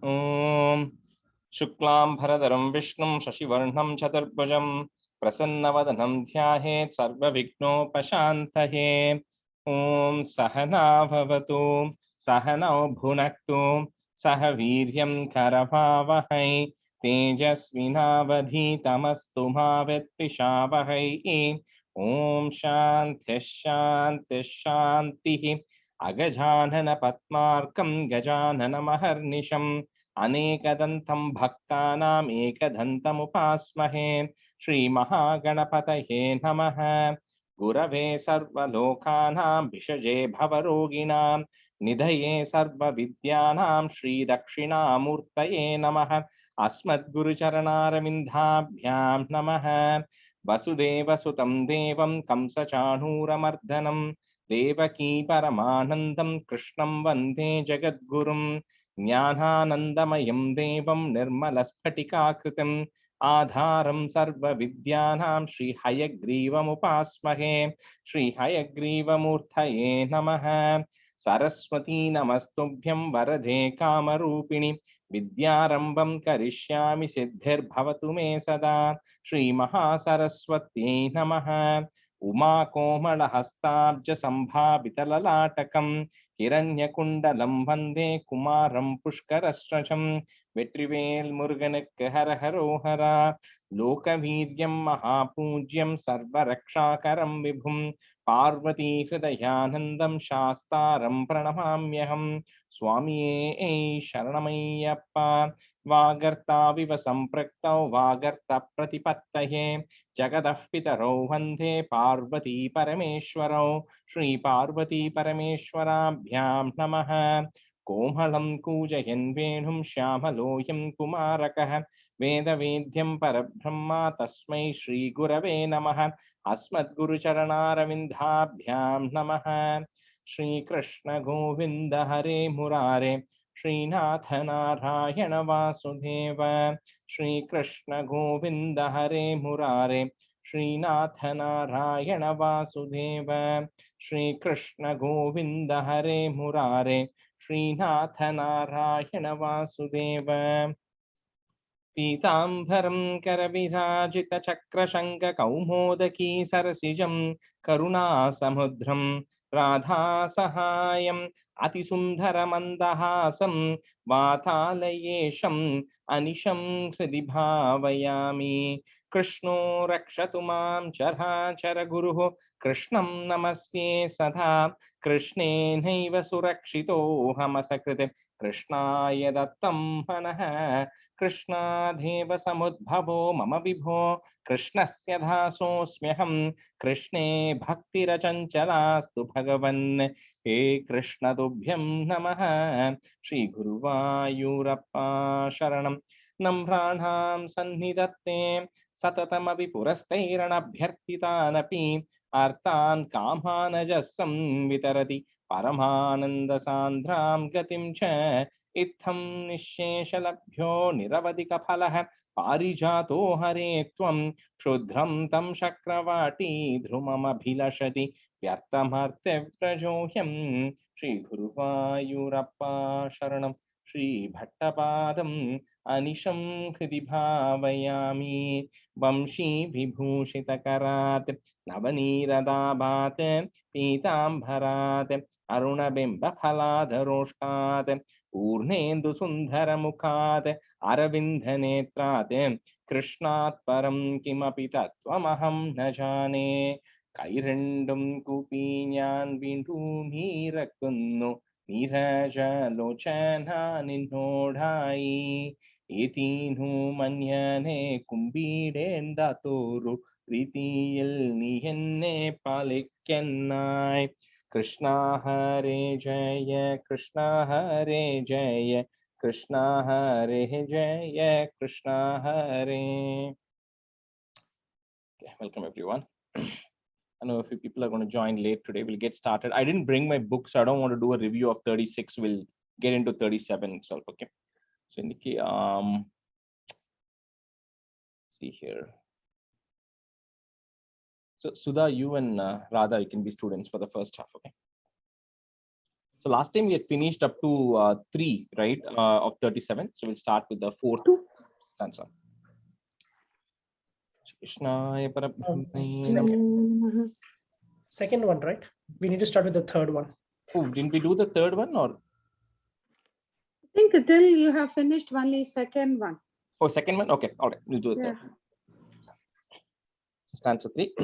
Om Shuklam Bharadaram Vishnum Shashivarnam Chaturbhujam Prasanna Dhyayet Sarva Vigno Pashantahe. Om Sahana Bhavatu Sahana Bhunaktu Sahaviryam Karavavahai Tejasvinavadhi Tamastu Bhavetvishavahai. Om Shanti Shanti Shanti Agajanana Patmarkam Gajanana Maharnisham Anekadantam Bhaktanam Ekadantam Upasmahe Shri Mahaganapataye Namaha Gurave Sarva Lokanam Vishaje Bhavaroginam Nidhaye Sarva Vidyanam Shri Dakshinamurtaye Namaha Asmad Guru Charanarvindabhyam Namaha Vasudeva Sutam Devam Kamsa Chanuramardanam Devaki Paramanandam Krishnam Vande Jagadgurum Jnananandamayam Devam Nirmalaspatikakritam Adharam Sarva Vidyanam Shri Hayagrivam Upasmahe Shri Hayagriva Namaha Saraswati Namastubhyam Varade Kamarupini Vidyarambam Karishyami Siddhir Bhavatu Me Sada Shri Mahasaraswati Namaha Uma Komala Hastabja Sambhavitalatakam Hiranyakundalam Vande Kumaram Pushkarasrajam Vetrivel Muruganak Hara Harohara Lokaviryam Mahapujyam Sarvarakshakaram Vibhum Parvati Hridayanandam Shastaram Pranamamyaham Swami Sharanamayappa Vagarta Viva Sampraktau Vagarta Pratipattaye Jagadah Pitarau Vande Parvati Parameshwarau Shri Parvati Parameshwarabhyam Namaha Komhalam Kujayan Venum Shyamaloyam Kumarakah Veda Vedyam Parabrahma Tasmai Shri Gurave Namaha Asmad Guru Charanaravindaabhyam Namaha Shri Krishna Govinda Hare Murare Shri Natha Narayana Vasudeva Shri Krishna Govinda Hare Murare Shri Natha Narayana Vasudeva Shri Krishna Govinda Hare Murare Shri Natha Narayana Vasudeva Pītāmbaram Karavirajita Chakrashanka Kaumodaki Sarasijam Karuna Samudram Radha Sahayam Atisundara Mandahasam Vatalayesham Anisham Hridibhavayami Krishno Rakshatumam Charha Charaguruho Krishnam Namasye Sadha Krishne Naiva Surakshito Hamasakrite Krishnaya Dattam Hanaha Krishna Deva Samudbhavo Mama Vibho Krishnasya Dhasosmyaham Krishne Bhakti Rachancalastu Bhagavan He Krishna Tubhyam Namaha Shri Guru Vayurappa Sharanam Nambranham Sannidhatte Satatamavi Purastairanabhyartitanapi Artan Kamhanajasam Vitarati Paramananda Sandram Gatim Cha Itham Nisheshalabhyo Niravadika Palaha Parijato Hare Tvam Kshudram Tam Shakravati Dhrumam Abhilashati Vyartamarte Prajohyam Shri Guru Vayurappa Sharanam Shri Bhattapadam Anisham Hridibhavayami Vamshi Vibhushitakarat Navaniradabat Pitambharat Arunabimba Phaladharoshkat Purnendu Sundharamukhat Aravindhanetrat Krishnat Param Kimapi Tattvamaham Najane Kairandum Kupinyan Vindu Mirakunnu Niraja Lochana Ninodhai Etinu Manyane Kumbidendatoru Ritiyil Nihenne Palikennai Krishna Hare Jaya, Krishna Hare Jaya, Krishna Hare Jaya, Krishna Hare. Okay, welcome everyone. I know a few people are going to join late today. We'll get started. I didn't bring my book, so I don't want to do a review of 36. We'll get into 37 itself. Okay. So in the see here. So Sudha, you and Radha, you can be students for the first half. Okay. So last time we had finished up to 3, right, of 37. So we'll start with the 4th stanza. Krishnaya Parabhamai Namah. Second one, right? We need to start with the third one. Oh, didn't we do the third one, or? I think till you have finished only second one. Oh, second one? Okay, all right, we'll do the third. Stanza 3.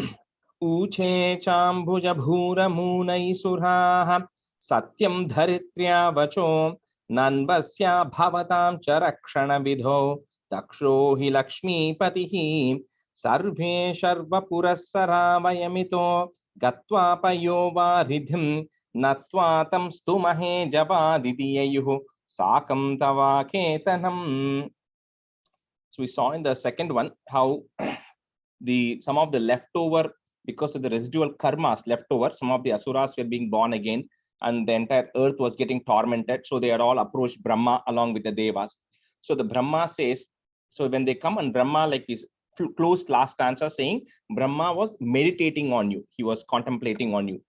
Uche chambhuja bhura munai surah satyam dharitrya vacho nanvasya bhavatam charakshana vidho daksho hi lakshmi patihi sarve sharva purassara vayamito gatva payova ridhim natva tam stumahe javadidiyayuh sakam tava ketanam. So we saw in the second one how some of the leftover, because of the residual karmas left over, some of the asuras were being born again, and the entire earth was getting tormented. So they had all approached Brahma along with the devas. So the Brahma says, so when they come, and Brahma, like this closed last stanza saying, Brahma was meditating on you. He was contemplating on you.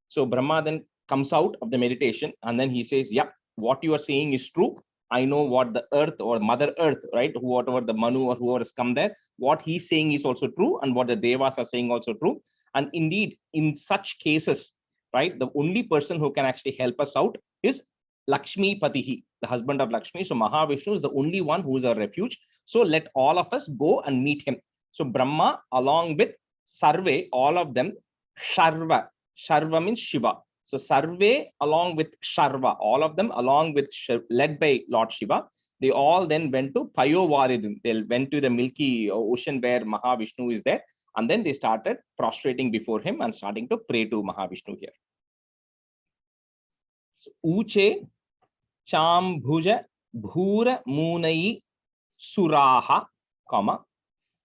So Brahma then comes out of the meditation, and then he says, yeah, what you are saying is true. I know what the earth or Mother Earth, right? Whatever the Manu or whoever has come there, what he's saying is also true, and what the devas are saying also true. And indeed, in such cases, right, the only person who can actually help us out is Lakshmi Patihi, the husband of Lakshmi. So Mahavishnu is the only one who is our refuge. So let all of us go and meet him. So Brahma, along with Sarve, all of them, Sharva. Sharva means Shiva. So Sarve along with Sharva, all of them along with led by Lord Shiva, they all then went to Payovaridin. They went to the Milky Ocean where Mahavishnu is there, and then they started prostrating before him and starting to pray to Mahavishnu here. So, Uche Chambhuja Bhura Munai Suraha, comma,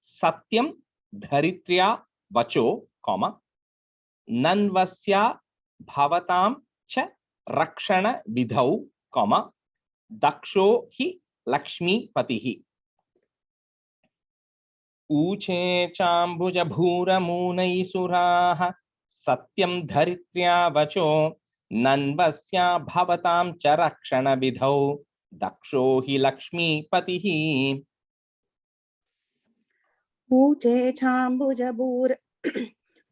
Satyam Dharitrya Vacho, comma, Nanvasya Bhavatam cha rakshana vidhau, comma, daksho hi lakshmi patihi. Uche chambuja bhura munai suraha satyam dharitrya vacho nanvasya bhavatam cha rakshana vidhau daksho hi lakshmi patihi. Uche chambuja bhura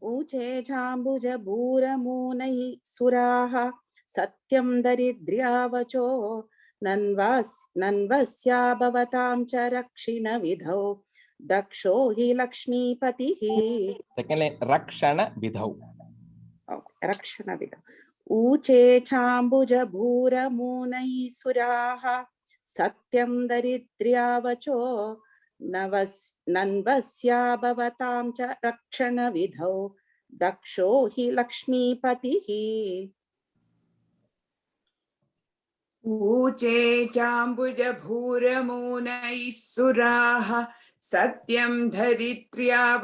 Uche chambuja bhura munai suraha satyam daridryavacho nanvasya bhavatam cha rakshina vidhau daksho hi lakshmi patihi. Second line, rakshana vidhau. Okay, rakshana vidhau. Uche chambuja bhura munai suraha satyam daridryavacho nanvasya bhavatam cha rakshana vidhau daksho hi lakshmi patihi. Uche chambuja bhura munai suraha satyam dharitrya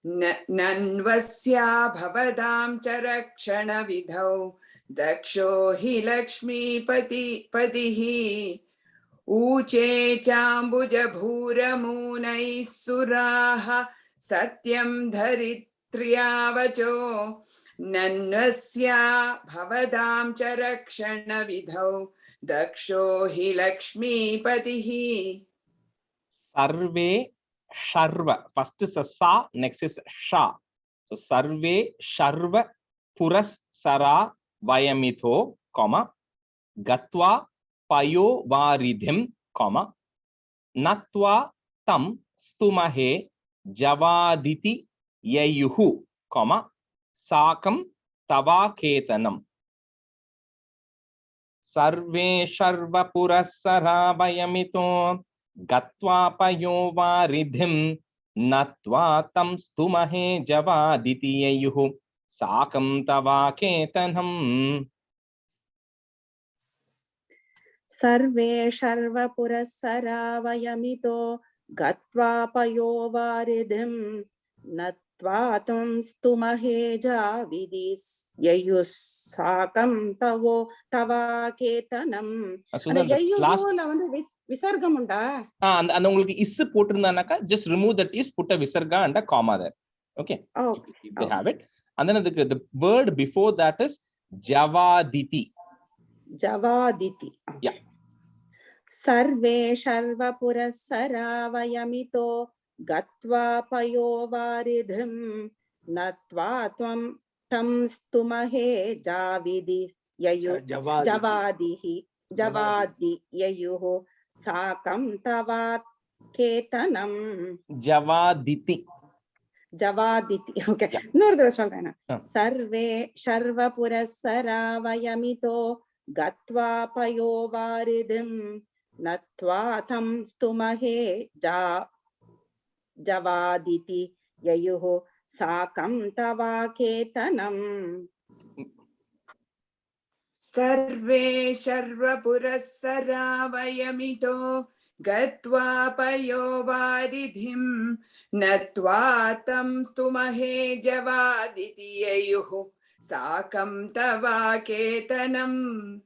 nanvasya bhavadam cha rakshana vidhau daksho hi lakshmi patihi. Uche chambuja bhura munai suraha satyam dharitrya vacho nanvasya bhavadam cha rakshana vidhau daksho hi lakshmi patihi. Sarve Sharva. First is a Sa, next is Sha. So Sarve Sharva Puras Sara Vayamitho, comma, Gatva Payo Varidhim, comma, Natva Tam Stumahe Javaditi Yayuhu, comma, Sakam Tava Ketanam. Sarve Sharva Purassara Vayamito Gatva Payova Ridhim Natva Tam Stumahe Javaditi Yayuhu Sakam Tava Ketanam. Sarve sharva purassara vayamito gatva payovaridhim natva tam stumahe javidis yayus sakam tava ketanam. So the last visargam unda. And உங்களுக்கு is போட்டிருந்தானாக்கா just remove that is, put a visarga and a comma there. Okay. Oh, if they have it. And then the word before that is Javaditi. Javaditi. Yeah. Sarve Sharvapurassara Vayamito Gatva Payovaridhim Natva Tvam Tam Stumahe Javidi Yayu Javadihi Javadi Yayuho Sakam Tava Ketanam Javaditi. Javaditi. Okay. Yeah. Nordra Shaltana. Sarve Sharvapurassara Vayamito Gatva Payovaridhim Natva Tam Stumahe Javaditi Yayuho Sakam Tava Ketanam. Sarve Sharvapurassara Vayamito Gatva Payovaridhim Natva Tam Stumahe Javaditi Yayuhu Sakam Tava Ketanam.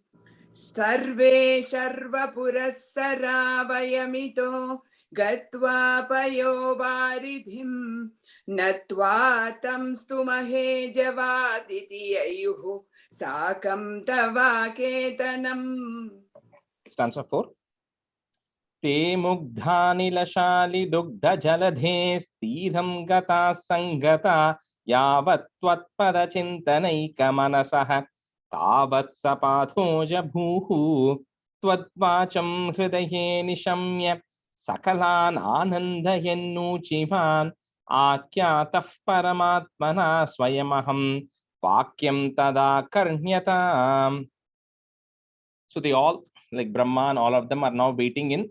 Sarve Sharvapurassara Vayamito Gatva Payovaridhim Natva Tam Stumahe Javaditi Yayuhu Sakam Tava Ketanam. Stanza 4. Te mugdhanilashali dugdha jaladhe sthirham gata sangata yavat tvatpada chintanaika manasah tavat sapathoja bhuhu tvatvacham hridaye nishamya sakalan anandayennuchivan akyatah paramatmana swayamaham vakyam tada karnyatam. So they all, like Brahma and all of them, are now waiting in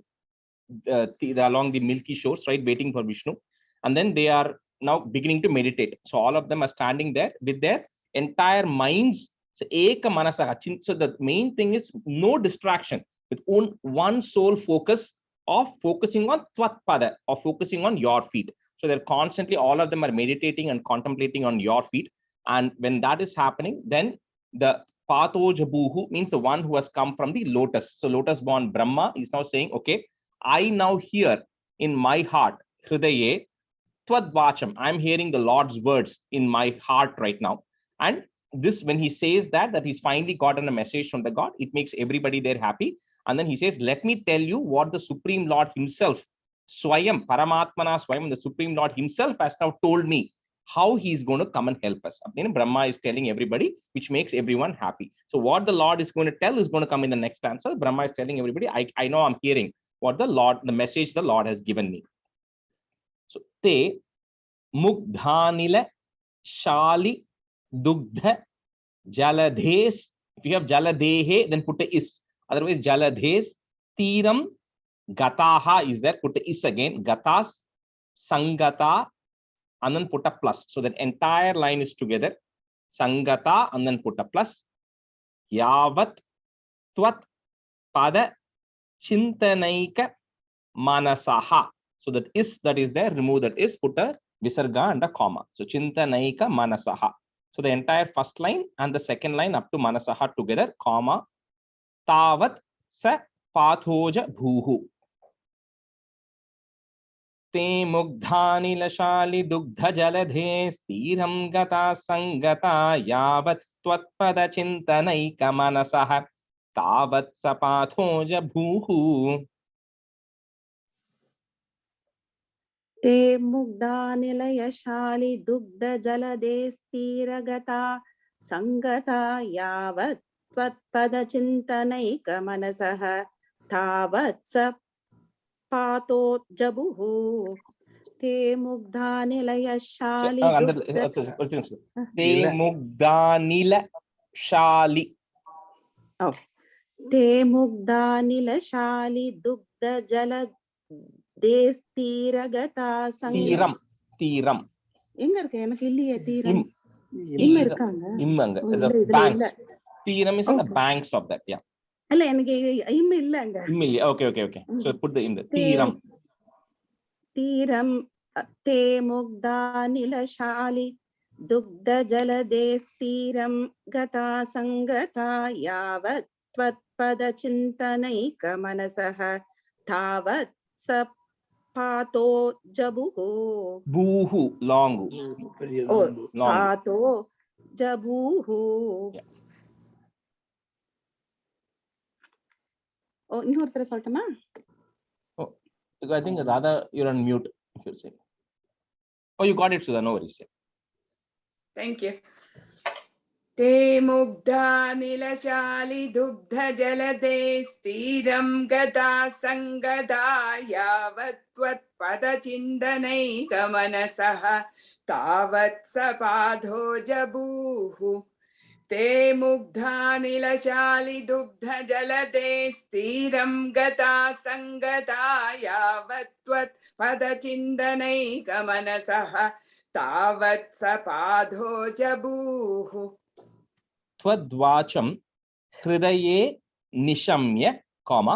along the milky shores, right, waiting for Vishnu, and then they are now beginning to meditate. So all of them are standing there with their entire minds. So eka manasaha. So the main thing is no distraction, with one sole focus of focusing on tvatpada, or focusing on your feet. So they're constantly, all of them are meditating and contemplating on your feet. And when that is happening, then the Pathojabuhu means the one who has come from the lotus. So lotus born Brahma is now saying, okay, I now hear in my heart, Hridaye, Twadvacham, I'm hearing the Lord's words in my heart right now. And this, when he says that he's finally gotten a message from the God, it makes everybody there happy. And then he says, let me tell you what the Supreme Lord himself, Swayam, Paramatmana Swayam, the Supreme Lord himself has now told me how he's going to come and help us. Brahma is telling everybody, which makes everyone happy. So what the Lord is going to tell is going to come in the next answer. Brahma is telling everybody, I know, I'm hearing what the message the Lord has given me. So te mugdhanila shali dugdha jaladhes. If you have jaladehe, then put a is. Otherwise, jaladhes tiram gataha is there. Put a is again. Gatas sangata and then put a plus. So that entire line is together. Sangata and then put a plus. Yavat tvat pada chintanaika manasaha. So that is there, remove that is, put a visarga and a comma. So chintanaika manasaha. So the entire first line and the second line up to manasaha together, comma, tavat sa pathoja bhuhu. Te mugdhani lashali dugdha jaladhe sthirham gata sangata yavat tvatpada chintanaika manasaha tavat sa pathoja bhuhu. Te mugdhanilashali dugdha jalade sthiragata sangata yavat tvatpada chintanaika manasaha tavat sa pato jabuhu. Te mugdhanilashali dugdha Te mugdhanila shali. Okay. Te mugdhanilashali dugdha jalade Destiragata Tiram. Tiram. எங்க இருக்கு எனக்கு இல்லையே தீரம் இம் இருக்காங்க இம்மங்க இல்ல இதுல banks. இல்ல Tiram is in the banks of that. Yeah. இல்ல எனக்கு இம் இல்லங்க Im இல்ல. Okay. So put the in the tiram. தீரம் தே முக்தானிலசாலி துக்த ஜலதேஸ்தீரம் கதா சங்கதா யாவத் த்வத்பத சிந்தனைக மனசஹ தாவத் ச pato jabuhu. Boohu, long. Oh, pato jabuhu. Yeah. ஓ இன்னொருத்தர சொல்லட்டுமா? Oh, I think rather you're on mute if you're saying. Oh, you got it, Sudha. No worries. Thank you. ते मुग्धा निलशालि दुग्ध जलदे स्थिरं गता संगदा यावत् त्वत्पदचिन्तनैकमनसः तावत् सपाधो जबूः ते मुग्धा निलशालि दुग्ध जलदे स्थिरं गता संगदा यावत् त्वत्पदचिन्तनैकमनसः तावत् सपाधो जबूः Twadvacham hridaye nishamya, comma,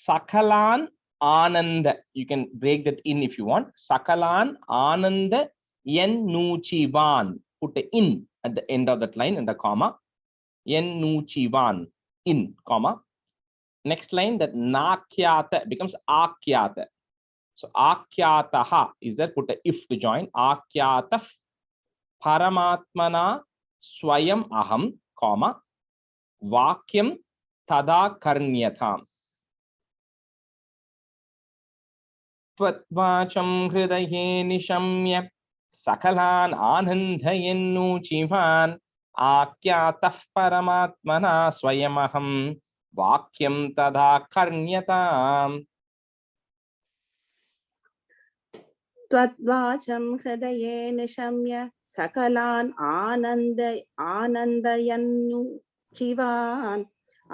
sakalan ananda. You can break that in if you want. Sakalan ananda yennuchivan. Put a in at the end of that line and the comma. Yennuchivan, in, comma. Next line, that nakyata becomes akyata. So akyataha is there, put a if to join. Akyatah paramatmana swayam aham, comma, vakyam tada karnyatam. Tvatvacham hridaye nishamya sakalan anandayennuchivan akyatah paramatmana swayam aham vakyam tada karnyatam. त्वद्वाचं हृदये निशम्य सकलान् आनन्दयन्नुचिवान्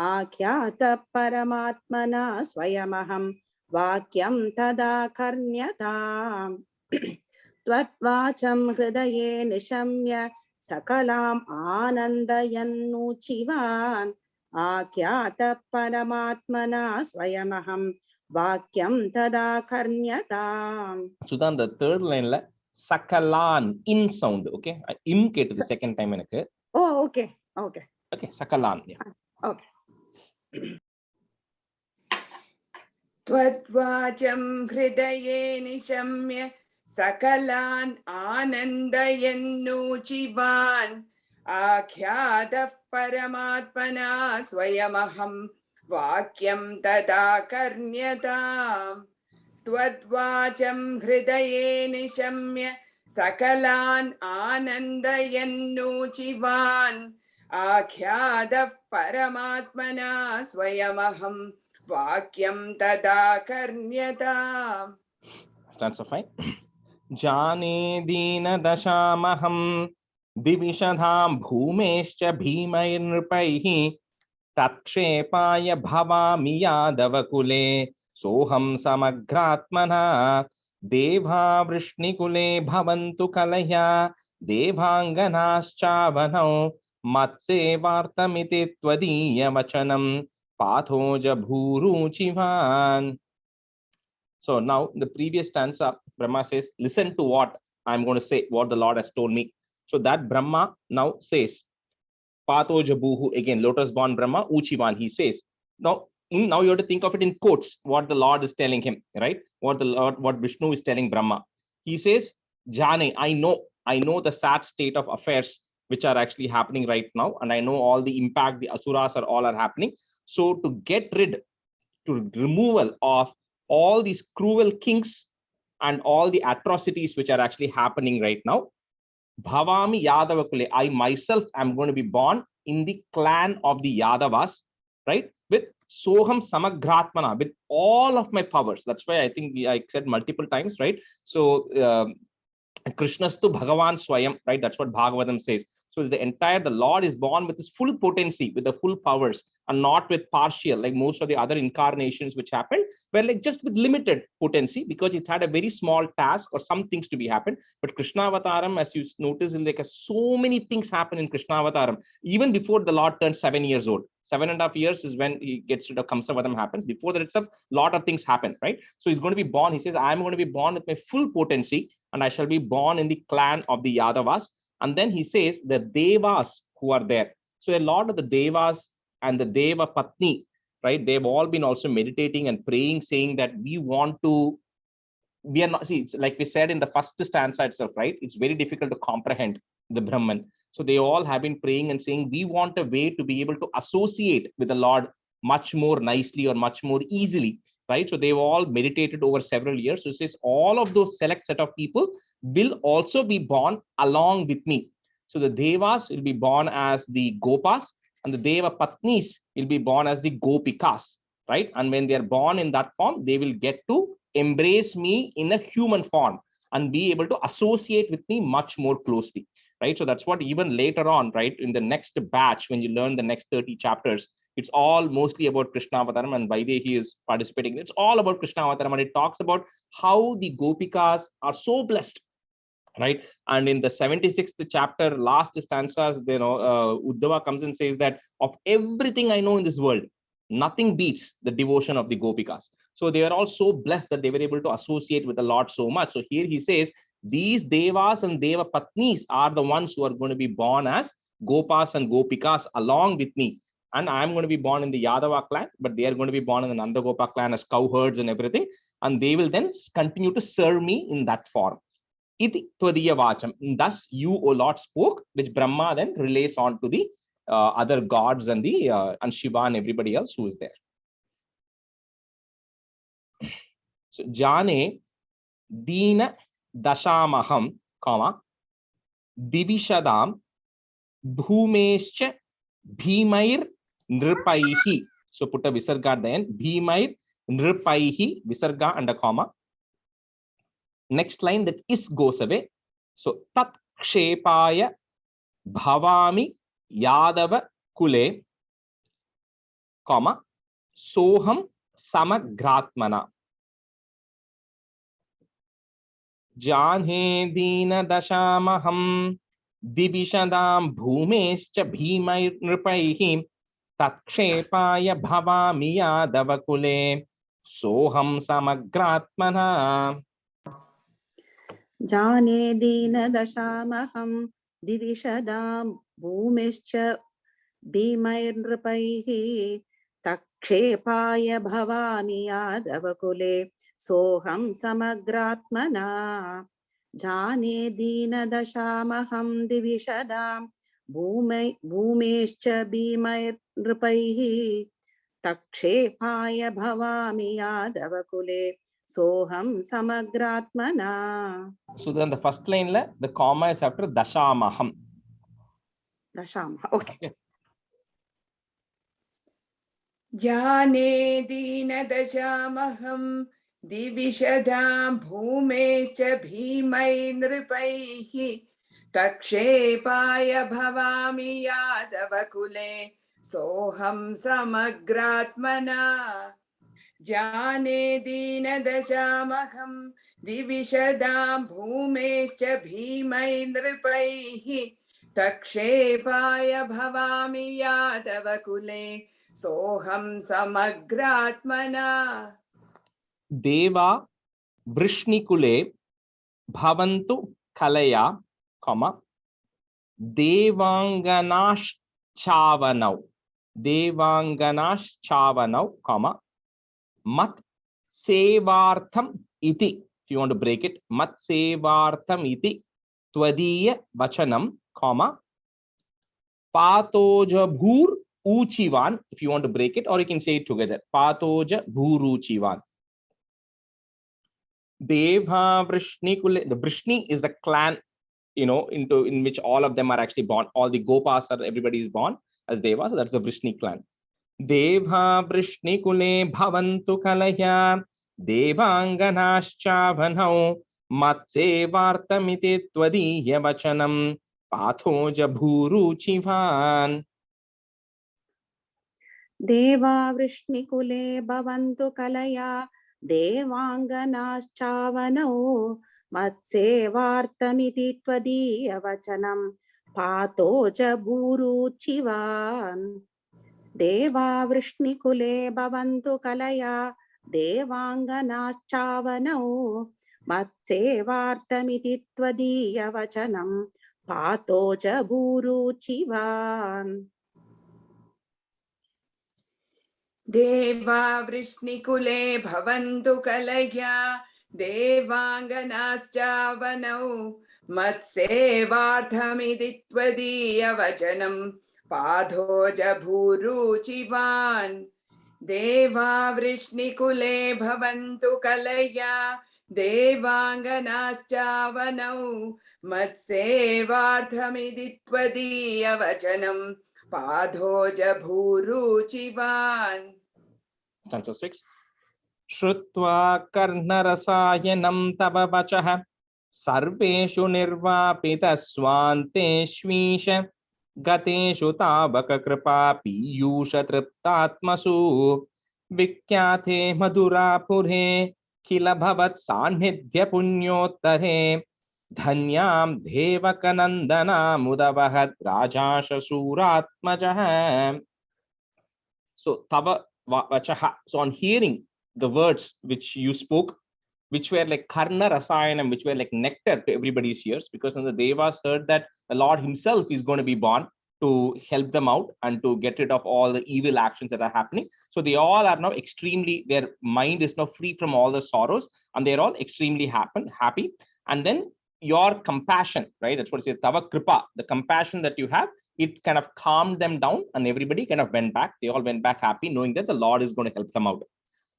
आख्यातः परमात्मना स्वयमहं वाक्यं तदा कर्ण्यताम् त्वद्वाचं हृदये निशम्य सकलाम् आनन्दयन्नुचिवान् आख्यातः परमात्मना स्वयमहं vakyam tada karnyatam. Sudan, the third line la sakalan in sound. Okay, in get the second time in a. Oh, okay, okay. Okay, sakalan. Yeah. Okay. Twadvacham hridaye nishamya sakalan anandayennuchivan akhyatah paramatmana swayamaham vakyam tada karnyatam. Twadvacham hridaye nishamya sakalan anandayennuchivan akhyatah paramatmana swayamaham vakyam tada karnyatam. Stanza 5. Jane dina dashamaham divishadham bhumescha bhimairnrpaihi takshepaya bhavami yadavakule soham samagratmana deva vrishnikule bhavantu kalaya devanganaschavano matse vartamiti tvadiya vachanam pathoja bhuruchivan. So now the previous stanza, Brahma says, listen to what I'm going to say, what the Lord has told me. So that Brahma now says, Pathoja bhuhu, again, lotus born Brahma, Uchivan, he says. Now you have to think of it in quotes, what the Lord is telling him, right? What Vishnu is telling Brahma. He says, Jane, I know the sad state of affairs which are actually happening right now, and I know all the impact the asuras are happening. So to get rid, to removal of all these cruel kings and all the atrocities which are actually happening right now, Bhavami Yadavakule, I myself am going to be born in the clan of the Yadavas, right? With Soham Samagratmana, with all of my powers. That's why I think I said multiple times, right? So Krishnastu Bhagavan Swayam, right? That's what Bhagavatam says. So the Lord is born with his full potency, with the full powers, and not with partial, like most of the other incarnations which happened, where like just with limited potency, because it had a very small task or some things to be happened. But Krishna Avataram, as you notice, like so many things happen in Krishna Avataram, even before the Lord turns 7 years old. 7.5 years is when he gets rid of Kamsavadam happens. Before that itself, a lot of things happen, right? So he's going to be born. He says, I'm going to be born with my full potency, and I shall be born in the clan of the Yadavas. And then he says the Devas who are there. So a lot of the Devas and the Deva Patni, right? They've all been also meditating and praying, saying that we are not, see, it's like we said in the first stanza itself, right? It's very difficult to comprehend the Brahman. So they all have been praying and saying, we want a way to be able to associate with the Lord much more nicely or much more easily, right? So they've all meditated over several years. So it says all of those select set of people will also be born along with me. So the Devas will be born as the Gopas, and the Deva Patnis will be born as the Gopikas, right? And when they are born in that form, they will get to embrace me in a human form and be able to associate with me much more closely, right? So that's what even later on, right, in the next batch, when you learn the next 30 chapters, it's all mostly about Krishna Avataram, and Vaidehi is participating. It's all about Krishna Avataram, and it talks about how the Gopikas are so blessed, right? And in the 76th chapter, last stanzas, Uddhava comes and says that of everything I know in this world, nothing beats the devotion of the Gopikas. So they are all so blessed that they were able to associate with the Lord so much. So here he says, these Devas and Deva Patnis are the ones who are going to be born as Gopas and Gopikas along with me. And I'm going to be born in the Yadava clan, but they are going to be born in the Nandagopa clan as cowherds and everything. And they will then continue to serve me in that form. Iti tvadiya vacham. Thus you, O Lord, spoke, which Brahma then relays on to the other gods and the and Shiva and everybody else who is there. So Jane Dina Dashamaham, comma, Divishadam Bhumescha Bhimair Nripaihi. So put a visarga then, Bhimair Nripaihi, visarga and a comma. Next line, that is goes away. So tat kshepaya bhavami yadava kule, comma, soham samagratmana. Janhe dina dashamaham divishadam bhumescha bhimair nripaihi tat kshepaya bhavami yadava kule, soham samagratmana. जाने दीन दशामहं दिविशदां भूमिश्च भीमैर्नृपैः तक्षेपाय भवामि यादवकुले सोऽहं समग्रात्मना जाने दीन दशामहं दिविशदां भूमेश्च भीमैर्नृपैः तक्षेपाय भवामि यादवकुले Soham samagratmana. So then the first line, the comma is after dashamaham. Dashamaham. Okay. Jane dina dashamaham divishadam bhumecha bhimai nripaihi takshepaya bhavami yadavakule soham samagratmana. Jane dina dashamaham divishadam bhumescha bhimai nripaihi takshepaya bhavami yadavakule soham samagratmana. Deva vrishnikule bhavantu kalaya, comma, devanganash chavanau, devanganash chavanau, comma, mat sevartham iti. If you want to break it, mat sevartham iti tvadiya vachanam, comma, patoja bhur uchivan. If you want to break it, or you can say it together, patoja bhuruchivan. Deva vrishnikule. The Vrishni is the clan, in which all of them are actually born. All the Gopas are, everybody is born as Deva. So that's the Vrishni clan. Deva vrishnikule bhavantu kalaya devanganaschavanau matsevartamiti tvadiya vachanam pathoja bhuruchivan. Deva vrishnikule bhavantu kalaya devanganaschavanau matsevartamiti tvadiya vachanam patoja bhuruchivan. Deva vrishnikule bhavantu kalaya devanganaschavanau matsevartamiti tvadiya vachanam patoja bhuruchivan. Deva vrishnikule bhavantu kalaya devanganaschavanau matsevarthamiti tvadiya vachanam padhoja bhuruchivan. देवावृष्णिकुले भवन्तु कलया देवाङ्गनाश्चावनौ मत्सेवार्थमिति त्वदीयवचनं पादोजभूरुचिवान्. Stanza 6. Shrutva karnarasayanam tava vachah sarveshu nirvapita swanteshvisha gateshu tavaka kripa piyusha triptatmasu vikyate madurapure kila bhavat sanidhya punyottare dhanyam devakanandana mudavahat rajasha suratmajah. So tava vachaha. So on hearing the words which you spoke, which were like karna rasayanam, which were like nectar to everybody's ears, because when the devas heard that the Lord himself is going to be born to help them out and to get rid of all the evil actions that are happening. So they all are now extremely, their mind is now free from all the sorrows, and they're all extremely happy. And then your compassion, right? That's what it says, tava kripa, the compassion that you have, it kind of calmed them down, and everybody kind of went back. They all went back happy, knowing that the Lord is going to help them out.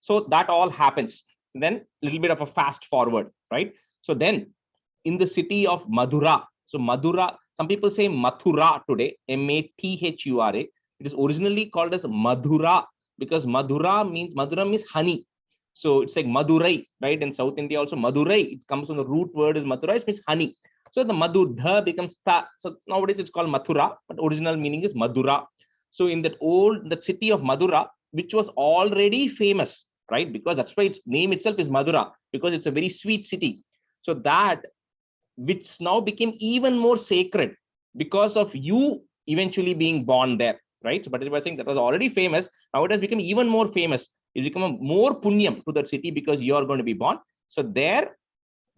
So that all happens. So then a little bit of a fast forward, right? So then in the city of Madura, so Madura, some people say Mathura today, Mathura. It is originally called as Madura because Madura means honey. So it's like Madurai, right? In South India also Madurai, it comes from the root word is Mathura, it means honey. So the Madudha becomes Ta. So nowadays it's called Mathura, but original meaning is Madura. So in that city of Madura, which was already famous, right? Because that's why its name itself is Madura, because it's a very sweet city. So that which now became even more sacred because of you eventually being born there, right? So, but it was saying that was already famous. Now it has become even more famous. It become a more punyam to that city because you are going to be born. So there,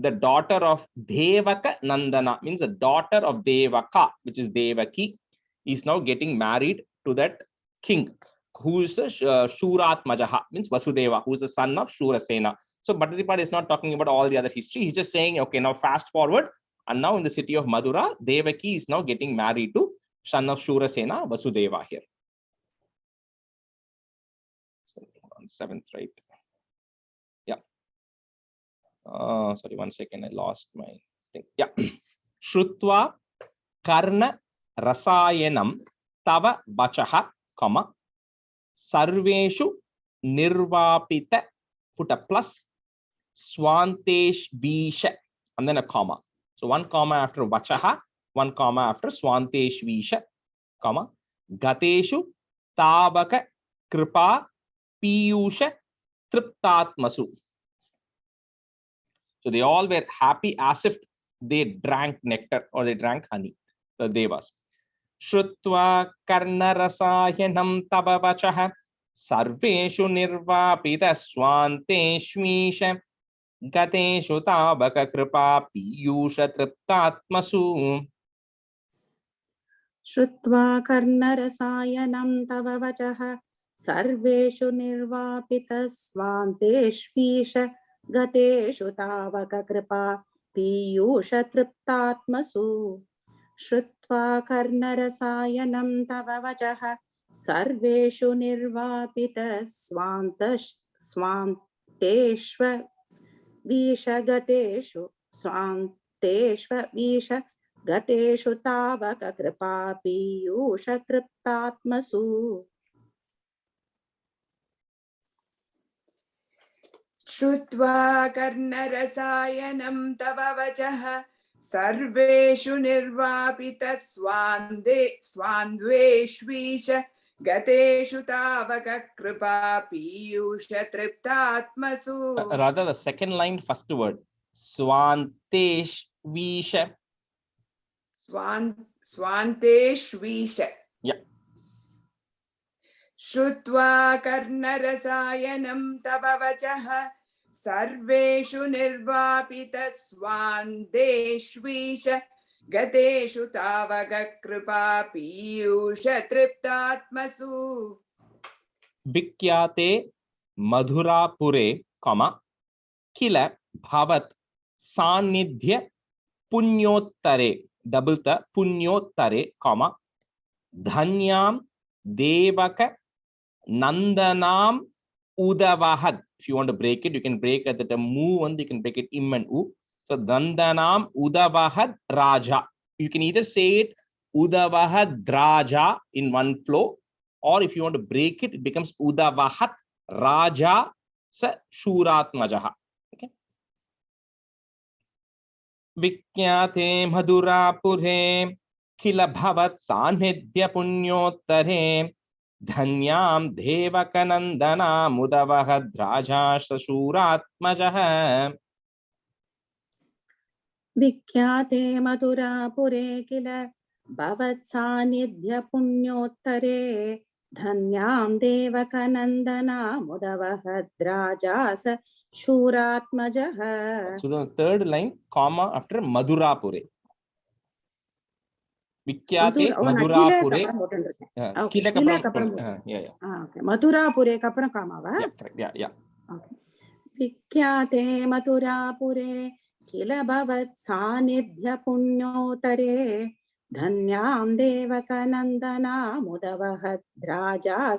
the daughter of Devaka Nandana, means the daughter of Devaka, which is Devaki, is now getting married to that king, who is a Shuratmajaha, means Vasudeva, who is the son of Shurasena. So Bhattacharya is not talking about all the other history. He's just saying, okay, now fast forward, and now in the city of Madura, Devaki is now getting married to son of Shurasena, Vasudeva here. So on 7th, right? Yeah. Sorry, 1 second, I lost my thing. Yeah. Shrutva karna rasayanam tava vachaha, comma, sarveshu nirvapita, put a plus, swantesh visha, and then a comma. So 1 comma after vachaha, 1 comma after swantesh visha, comma, gateshu tavaka kripa piyusha triptatmasu. So they all were happy as if they drank nectar or they drank honey, the devas. Shrutva karna rasayanam tava vachaha sarveshu nirvapita swanteshvisha gateshu tavaka kripa piyusha triptatmasu. Shrutva karnarasayanam tava vachaha sarveshu nirvapita swanteshvisha gateshu tavaka kripa piyusha triptatmasu. Shrutva karnarasayanam tava vachaha sarveshu nirvapita swanteshva visha gateshu swanteshva visha gateshu tavaka kripa piyusha triptatmasu. Shrutva karnarasayanam tava vachaha sarveshu nirvapita swandveshvisha gateshu tavaka kripa piyusha triptatmasu. Rather, the second line, first word, swanteshvisha. Swanteshvisha. Yeah. Shrutva karnarasayanam tava vachaha sarveshu nirvapita swandeshvisha gateshu tavaka kripa piyusha triptatmasu. Vikyate madhurapure, comma, kila bhavat sanidhya punyottare, double ta punyottare, comma, dhanyam devaka Nandanam Udavahat. If you want to break it, you can break at the mu and you can break it im and u. So Nandanam Udavahat Raja. You can either say it Udavahat Raja in one flow, or if you want to break it, it becomes Udavahat Raja Sa Shuratmajaha. Okay. Vikyate Madhurapure Kila Bhavat Sanidhya Punyottare Dhanyam Devakanandana Mudavahadraja Sasuratmajaha. Vikyate Madhurapure Kila Bhavat Sanidhya Punyottare Dhanyam Devakanandana Mudavahadraja Shuratmajaha. So the third line, comma after Madhurapure. Vikyate Madhurapure. Kila Kapram. Yeah. Okay. Madhurapure Kapram Kamava. Yeah, correct. Yeah. Okay. Vikyate Madhurapure Kila Bhavat Sanidhya Punyotare Dhanyam Devakanandana Mudavahadraja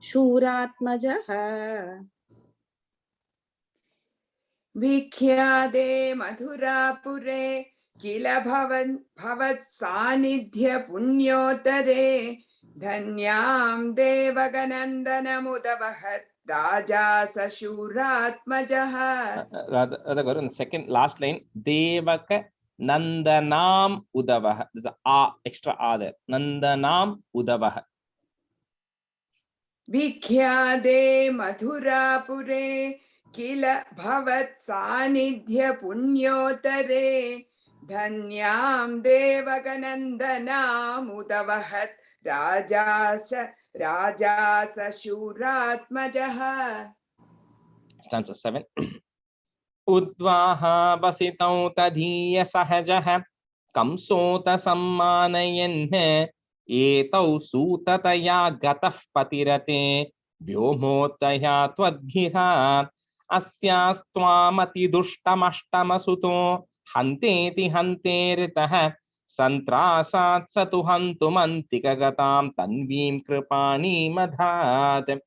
Shuratmajaha. Vikhyade Madhurapure Kila Bhavat Sanidhya Punyotare Dhanyam Devaganandana Mudavahat Raja Sashuratmajaha. Rather, in the second last line, Devaka Nandanam Udavaha. There's a A, extra A there. Nandanam Udavaha. Vikhyade Madhurapure Kila Bhavat Sanidhya Punyotare Dhanyam Devaganandana Mudavahat Raja Sashuratmajaha. Stanza 7. Udvaha Vasitau Tadhiya Sahajaha Kamsota Sammanayen Etau Sutataya Gataf Patirate Vyomotaya Twadghiha Asyastvamati Dushtamashtamasuto Hanteti Hanteritaha Santrasat Satuhantumantikagatam Tanvim Kripani Madhat.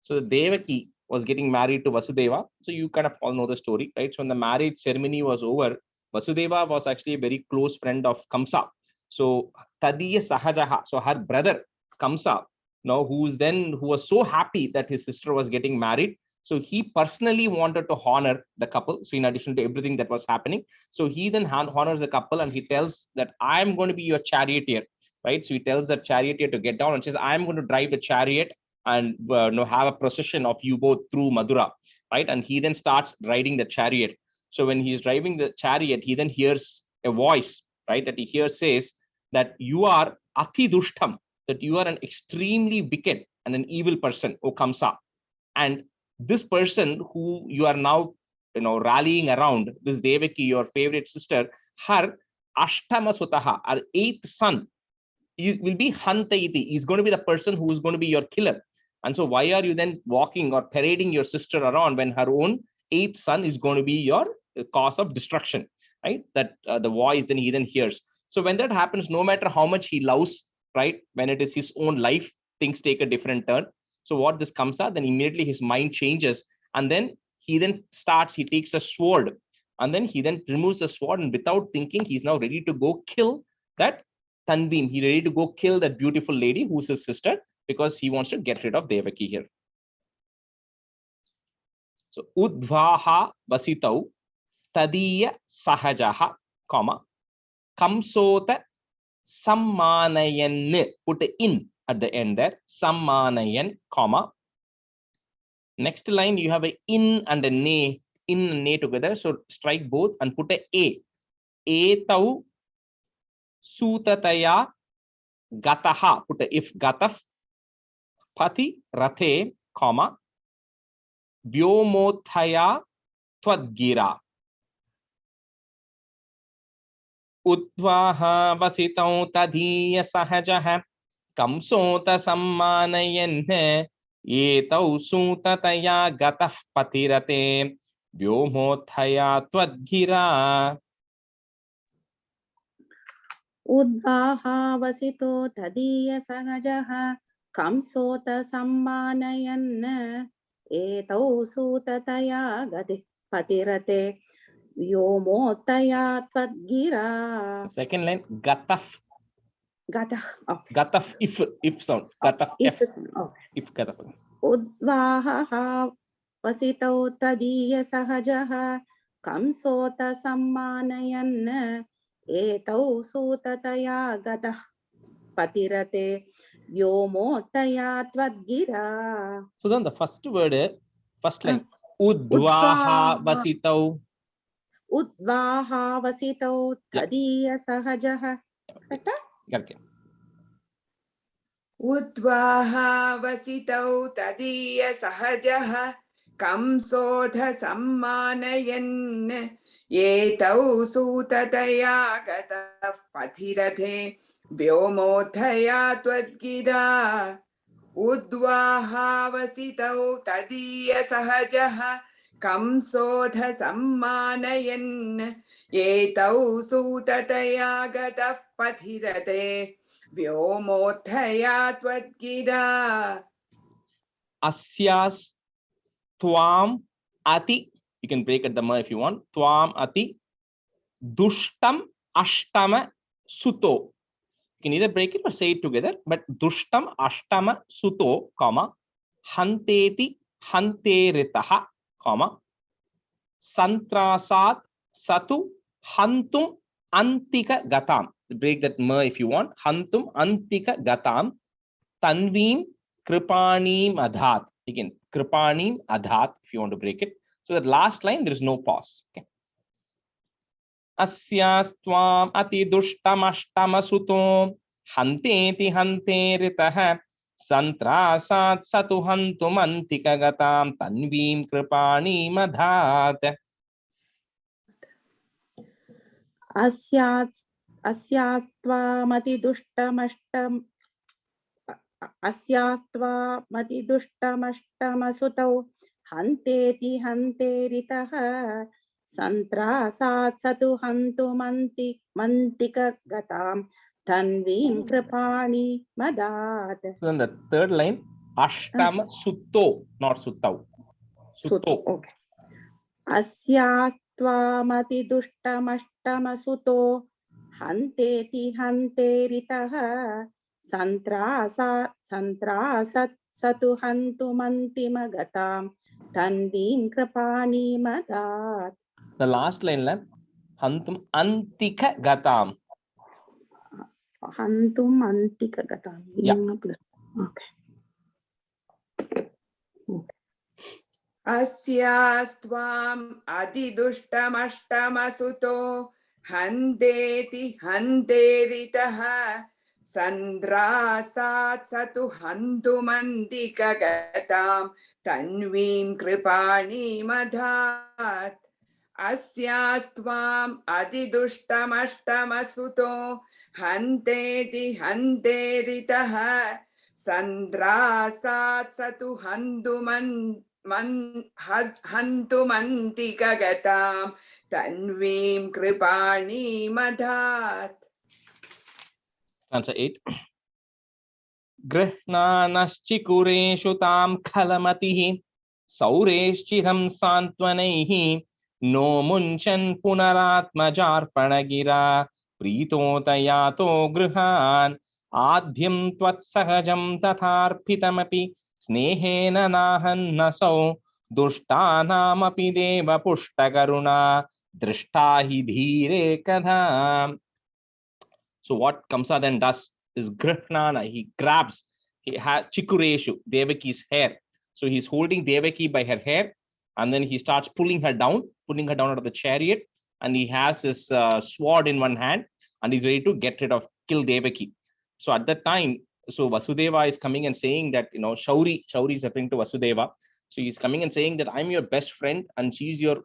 So Devaki was getting married to Vasudeva. So you kind of all know the story, right? So when the marriage ceremony was over, Vasudeva was actually a very close friend of Kamsa. So Tadiya Sahajaha, so her brother Kamsa, who was so happy that his sister was getting married. So he personally wanted to honor the couple. So in addition to everything that was happening, so he then honors the couple and he tells that I'm going to be your charioteer, right? So he tells the charioteer to get down and says, I'm going to drive the chariot and have a procession of you both through Madura, right? And he then starts riding the chariot. So when he's driving the chariot, he then hears a voice, right? That he says that you are Ati Dushtam, that you are an extremely wicked and an evil person, O Kamsa. And this person who you are now, rallying around, this Devaki, your favorite sister, her Ashtama Sutaha, our eighth son, will be Hantaiti. He's going to be the person who is going to be your killer. And so why are you then walking or parading your sister around when her own eighth son is going to be your cause of destruction, right? That the voice then he then hears. So when that happens, no matter how much he loves, right, when it is his own life, things take a different turn. So what this comes out, then immediately his mind changes, and then he takes a sword, and then he then removes the sword, and without thinking, he's now ready to go kill that Tanvim. He's ready to go kill that beautiful lady who's his sister, because he wants to get rid of Devaki here. So Udvaha Vasitau Tadiya Sahajaha, comma, Kamsota Sammanayan, put the in at the end there, Sammanayan, comma. Next line, you have a in and a ne, in and ne together. So strike both and put a. Etau Sutataya Gataha, put a if Gataf, Pati Rathe, comma, Vyomothaya Twadgira. Udvaha Vasitau Tadhiya Sahajaha Kamsota Sammanayen Etau Sutataya Gataf Patirate Vyomothaya Twadgira. Udvaha Vasito Tadiya Sahajaha कंसोत सम्मानयन् एतौ सूततया गतिः पतिरते व्योमोत्तया त्वद्गिरा. Second line, gataf. Gatah. Okay. Gataf, if sound. Gataf, If. F. Okay. If gataf. उद्वाहः वसितौ तदीय सहजः कंसोत सम्मानयन् एतौ सूततया गतः पतिरते व्योमोत्तया त्वद्गिरा. So then the first word, first line, udvaha vasitau. Udvaha vasitau tadiya sahajah. Okay. उद्वाहा वसितौ तदीय सहजः कंसोध सम्मानयन् एतौ सूततया गतः पथिरथे व्योमोत्थया त्वद्गिरा. उद्वाहा वसितौ तदीय सहजः कंसोध सम्मानयन् एतौ सूततया गतः पथिरते व्योमोत्थया त्वद्गिरा. Asyas tvam ati. You can break at the ma if you want. Tvam ati dushtam ashtama suto. You can either break it or say it together. But dushtam ashtama suto, comma, hanteti hanteritaha, comma, santrasat satu hantum antika gatam. Break that ma if you want. Hantum antika gatam tanvim kripanim adhat. Again, kripanim adhat if you want to break it. So that last line, there is no pause. Okay. Asyastvam ati dushtamashtama hanteti hanteritah santrasat satu hantum antika gatam tanvim kripanim adhat. अस्यात्वामति दुष्टमष्टमसुतौ हन्तेति हन्तेरितः सन्त्रासात् सतु हन्तुमन्तिक गतां तन्वीं कृपाणि मदात्. So then the third line, ashtama sutto, not suttau. Sutto. Okay. अस्यात्वामति दुष्टमष्टमसुतो हन्तेति हन्तेरितः सन्त्रासत् सतु हन्तुमन्तिमगतां तन्वीं कृपाणि मदात्. The last line, hantum antika gatam. Hantum antika gatam. Yeah. Okay. अस्यास्त्वाम् अतिदुष्टमष्टमसुतो हन्तेति हन्तेरितः सन्द्रासात् सतु हन्तुमन्तिकगतां तन्वीं कृपाणि मदात्. अस्यास्त्वाम् अतिदुष्टमष्टमसुतो हन्तेति हन्तेरितः सन्द्रासात् सतु हन्तुमन्तिकगतां तन्वीं कृपाणि मदात्. Stanza 8. Grihnanaschikureshu tam khalamatihi saureshchiham santvanaihi no munchan punaratmajarpanagira pritotayato grihan adhyam tvatsahajam tatharpitamapi snehena nahannasau dushtanamapi deva pushtakaruna drishtahi dhire kadham. So what Kamsa then does is Grihnana, he grabs, he has Chikureshu, Devaki's hair. So he's holding Devaki by her hair and then he starts pulling her down out of the chariot, and he has his sword in one hand and he's ready to kill Devaki. So at that time, so Vasudeva is coming and saying that, Shauri is referring to Vasudeva. So he's coming and saying that I'm your best friend and she's your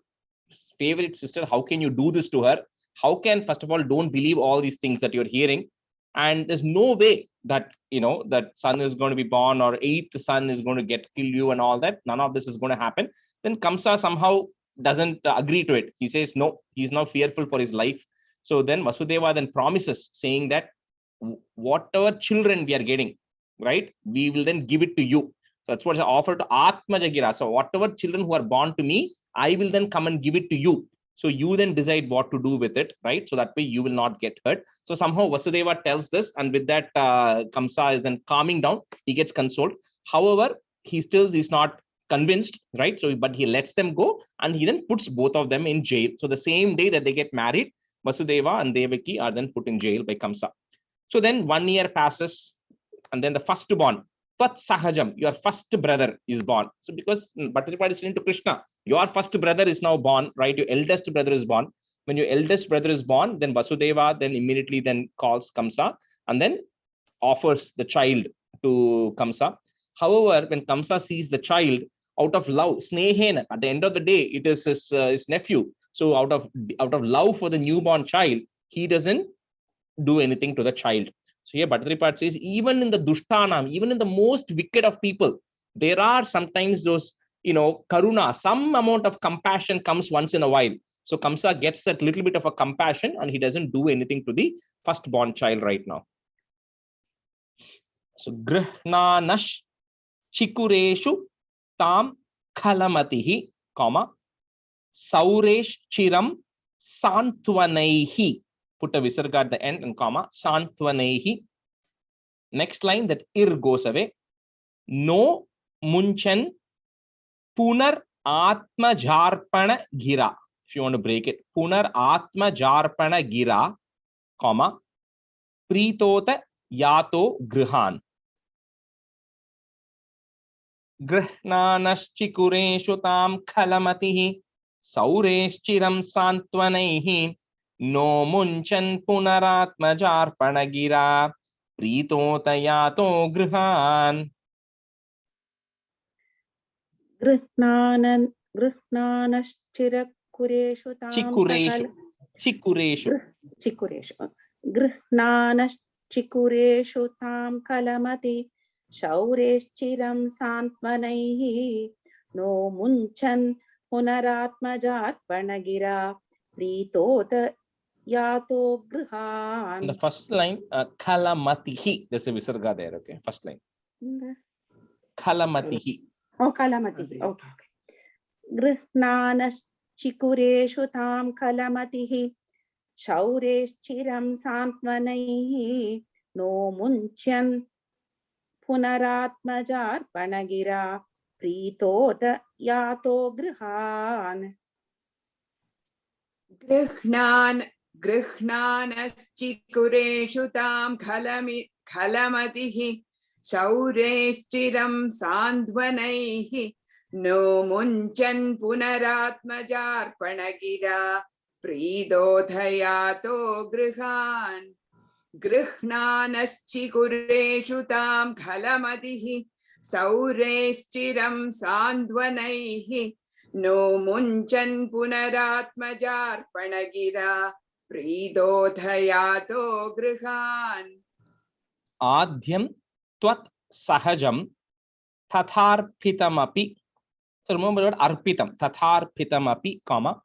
favorite sister. How can you do this to her? How can, first of all, don't believe all these things that you're hearing. And there's no way that, that son is going to be born or eighth son is going to kill you and all that. None of this is going to happen. Then Kamsa somehow doesn't agree to it. He says, no, he's now fearful for his life. So then Vasudeva then promises saying that whatever children we are getting, right, we will then give it to you. So that's what is offered to Atmaja Gira. So whatever children who are born to me, I will then come and give it to you. So you then decide what to do with it, right? So that way you will not get hurt. So somehow Vasudeva tells this, and with that, Kamsa is then calming down. He gets consoled. However, he still is not convinced, right? So, but he lets them go, and he then puts both of them in jail. So the same day that they get married, Vasudeva and Devaki are then put in jail by Kamsa. So then 1 year passes, and then the firstborn, Tat Sahajam, your first brother is born. So because Bhattacharya is linked to Krishna, your first brother is now born, right? Your eldest brother is born. When your eldest brother is born, then Vasudeva then immediately then calls Kamsa and then offers the child to Kamsa. However, when Kamsa sees the child, out of love, Snehena, at the end of the day, it is his nephew. So out of love for the newborn child, he doesn't do anything to the child. So here Bhattacharya says, even in the Dushtanam, even in the most wicked of people, there are sometimes those, karuna, some amount of compassion comes once in a while. So Kamsa gets that little bit of a compassion, and he doesn't do anything to the firstborn child right now. So Grihnanash Chikureshu Tam Khalamatihi, Sauresh Chiram Santvanaihi. Put a visarga at the end and comma, Santvanaihi. Next line, that ir goes away. No Munchan Punar Atma Jarpana Gira. If you want to break it, Punar Atma Jarpana Gira, comma, Pritota Yato Grihan. Grihnanaschikureshu tam khalamatihi, Saureschchiram santvanaihi, no munchan punaratma jarpanagira, Pritota yato grihan. Grihnanaschirakureshu tam Grihnanaschikureshu tam kalamati, Shaureshchiram santvanaihi, no munchan punaratmajarpanagira, Pritota yato grihan. The first line, Kalamatihi. There's a visarga there, okay? First line. Kalamatihi. Oh, kalamatihi. Okay. Grihnanaschikureshu tam kalamatihi, Shaureshchiram santvanaihi, no munchan punaratmajarpanagira, Pritota yato grihan. Grihnanaschikureshu tam khalamatihi, Saureschchiram sandvanaihi, no munchan punaratmajarpanagira, Pritota grihan. Grihnanaschikureshu tam khalamatihi, Saureschchiram sandvanaihi, no munchan punaratmajarpanagira, Pritota yato grihan. Adhyam Twat Sahajam Tatharpitamapi. So remember the word arpitam, Tatharpitamapi, comma,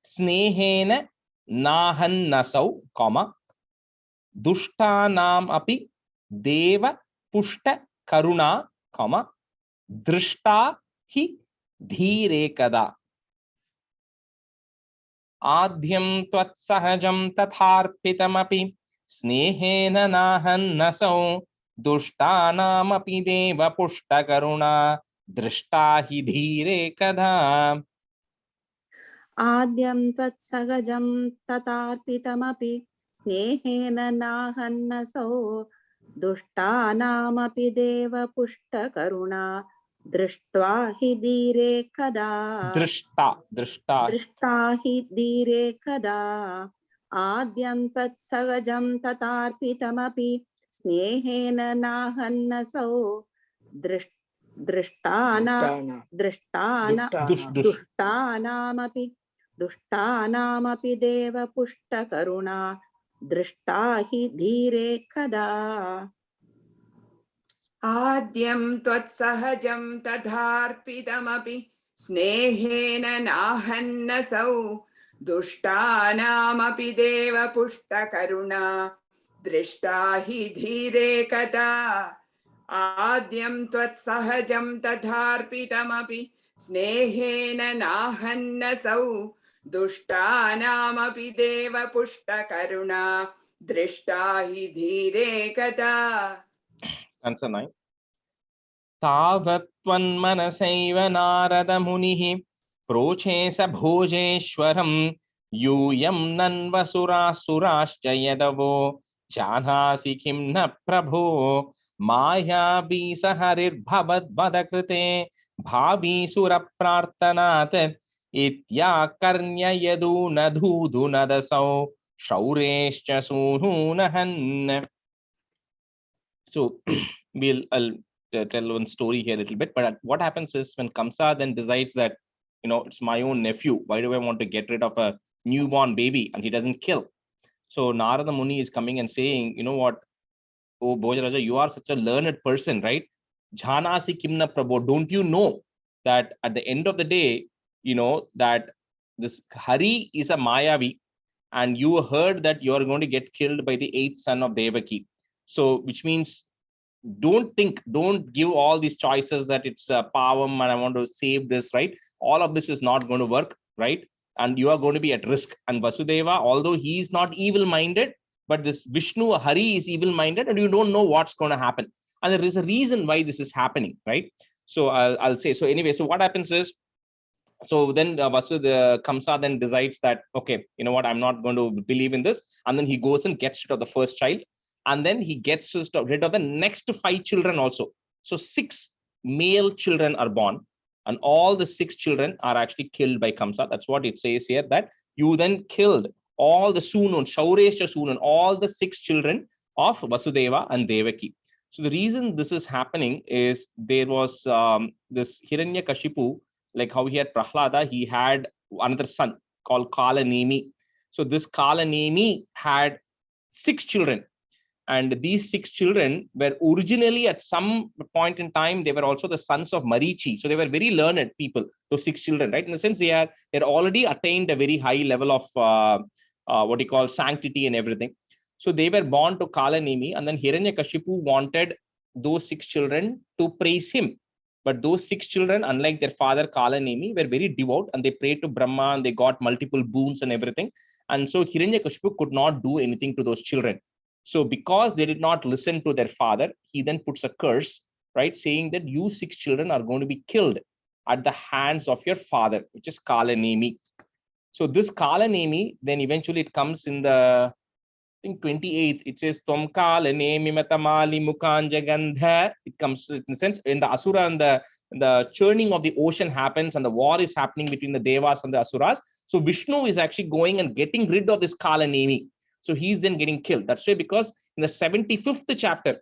Snehena Nahannasau, comma, Dushtanam api Deva Pushta Karuna, comma, Drishta hi Dhirekada. Adhyam Tvat Sahajam Tatharpitamapi Snehena Nahannasau Dushtanam api Deva Pushta Karuna Drishta hi Dhirekada. Adyam tat sagajam tatarpitamapi, Snehena nahannasau, Dushtanamapi deva pushta karuna, Drishtva hi dire kada. Drishta hi dire kada. Adyam tat sagajam tatarpitamapi, Snehena nahannasau, Dushtanamapi deva pushta karuna, Drishta hi dhire kada. Adyam tvatsahajam tadharpitamapi, Snehena nahannasau, Dushtanamapi deva pushta karuna, Drishta hi dhire kada. आद्यं त्वत्सहजं तथार्पितमपि स्नेहेन नाहन्नसौ दुष्टानामपि देवपुष्टकरुणा दृष्टा हि धीरे कदा. Stanza 9. तावत्त्वन्मनसैव Narada मुनिः प्रोचे स भोजेश्वरं यूयं नन्वसुरासुराश्च यदवो जानासि किं न प्रभो मायावी स हरिर्भवद्वदकृते भावीसुरप्रार्थनात् इत्याकर्ण्य यदूनधूदुनदसौ शौरेश्च सूनूनहन्. So I'll tell one story here a little bit, but what happens is when Kamsa then decides that, it's my own nephew, why do I want to get rid of a newborn baby, and he doesn't kill. So Narada Muni is coming and saying, you know what, oh Bhojaraja, you are such a learned person, right? Jhanasi kimna prabho, don't you know that at the end of the day, that this Hari is a Mayavi, and you heard that you are going to get killed by the 8th son of Devaki. So which means don't give all these choices that it's pavam and I want to save this, right? All of this is not going to work, right? And you are going to be at risk. And Vasudeva, although he is not evil minded, but this Vishnu Hari is evil minded, and you don't know what's going to happen, and there is a reason why this is happening, right? So I'll say, so anyway, so what happens is, so then Kamsa then decides that, okay, you know what, I'm not going to believe in this, and then he goes and gets rid of the first child, and then he gets rid of the next 5 children also. So 6 male children are born, and all the 6 children are actually killed by Kamsa. That's what it says here, that you then killed all the Sunun, Shaureshya Sunun, all the 6 children of Vasudeva and Devaki. So the reason this is happening is there was this Hiranyakashipu, like how he had Prahlada, he had another son called Kalanemi. So this Kalanemi had 6 children. And these 6 children were originally, at some point in time, they were also the sons of Marichi. So they were very learned people, those 6 children, right? In the sense they're already attained a very high level of what you call sanctity and everything. So they were born to Kalanemi, and then Hiranyakashipu wanted those 6 children to praise him. But those 6 children, unlike their father Kalanemi, were very devout, and they prayed to Brahma, and they got multiple boons and everything. And so Hiranyakashipu could not do anything to those children. So because they did not listen to their father, he then puts a curse, right, saying that you 6 children are going to be killed at the hands of your father, which is Kalanemi. So this Kalanemi, then eventually it comes in the, I think 28th, it says Tom Kalanemi Matamali Mukanjagandha. It comes in the sense in the Asura, and the churning of the ocean happens, and the war is happening between the Devas and the Asuras. So Vishnu is actually going and getting rid of this Kalanemi. So he's then getting killed. That's why, because in the 75th chapter,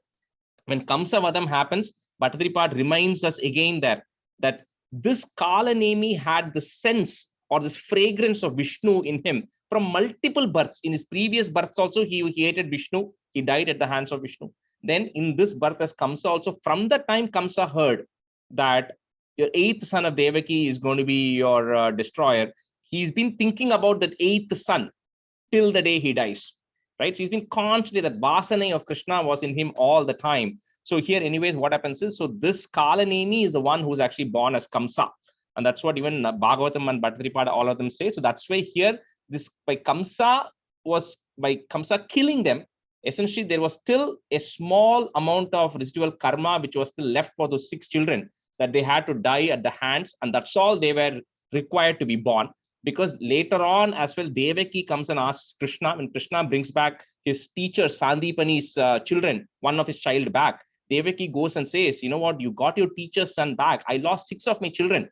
when Kamsa Vadam happens, Bhattadripad reminds us again there that this Kalanemi had the sense or this fragrance of Vishnu in him from multiple births. In his previous births also, he hated Vishnu. He died at the hands of Vishnu. Then in this birth as Kamsa also, from the time Kamsa heard that your 8th son of Devaki is going to be your destroyer, he's been thinking about that 8th son till the day he dies, right? So he's been constantly, that Vasana of Krishna was in him all the time. So here anyways, what happens is, so this Kalanemi is the one who's actually born as Kamsa. And that's what even Bhagavatam and Bhattadripad, all of them say. So that's why here, this by Kamsa killing them, essentially there was still a small amount of residual karma which was still left for those 6 children, that they had to die at the hands, and that's all they were required to be born. Because later on as well, Devaki comes and asks Krishna, when Krishna brings back his teacher Sandipani's children, one of his child back, Devaki goes and says, you know what, you got your teacher's son back. I lost 6 of my children.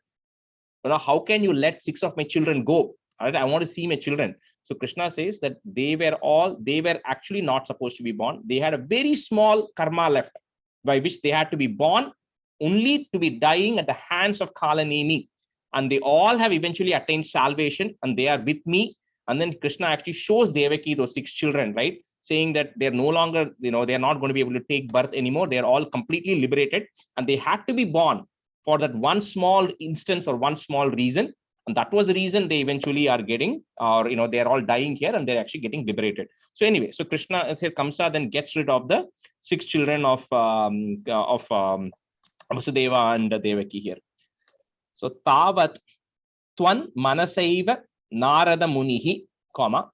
How can you let 6 of my children go? All right, I want to see my children. So Krishna says that they were actually not supposed to be born. They had a very small karma left, by which they had to be born only to be dying at the hands of Kalanemi. And they all have eventually attained salvation, and they are with me. And then Krishna actually shows Devaki those 6 children, right? Saying that they're no longer, they're not going to be able to take birth anymore. They're all completely liberated, and they had to be born for that one small instance or one small reason. And that was the reason they eventually are getting, or, they're all dying here and they're actually getting liberated. So anyway, so Krishna, Kamsa then gets rid of the 6 children of Vasudeva and Devaki here. So tavat twan manasaiva Narada Munihi, comma,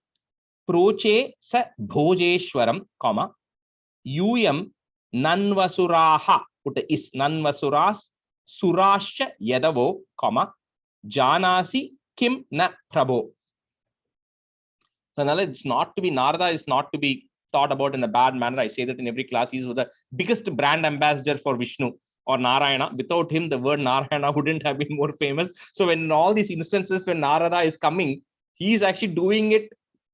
proche sa bhojeshwaram, comma, yuyam nanvasuraha, put is nanvasuras, surascha yadavo, comma, janasi kim na prabho. So now it's not to be, Narada is not to be thought about in a bad manner. I say that in every class. He's the biggest brand ambassador for Vishnu or Narayana. Without him, the word Narayana wouldn't have been more famous. So when in all these instances, when Narada is coming, he is actually doing it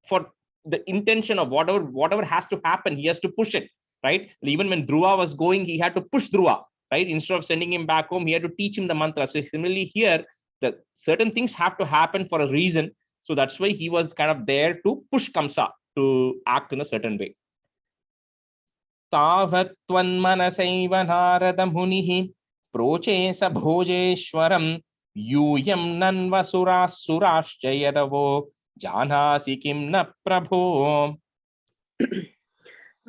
for the intention of whatever has to happen. He has to push it, right? Even when Dhruva was going, he had to push Dhruva, right? Instead of sending him back home, he had to teach him the mantra. So similarly here, the certain things have to happen for a reason. So that's why he was kind of there to push Kamsa to act in a certain way. Tavat tvanmanasaiva Narada Munihi proche sa bhojeshwaram yuyam nanvasurasurascha yadavo janasi kim na prabho.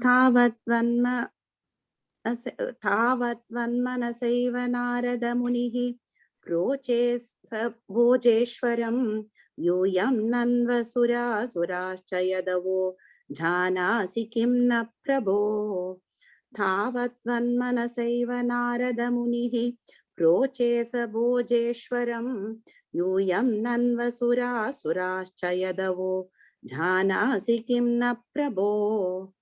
Tavat vanmanasaiva Narada Munihi proche sa bhojeshwaram yuyam nanvasurasurascha yadavo janasi kim na prabho. Tavat vanmanasaiva Narada Munihi proche sa bhojeshwaram yuyam nanvasurasurascha yadavo janasi kim na prabho.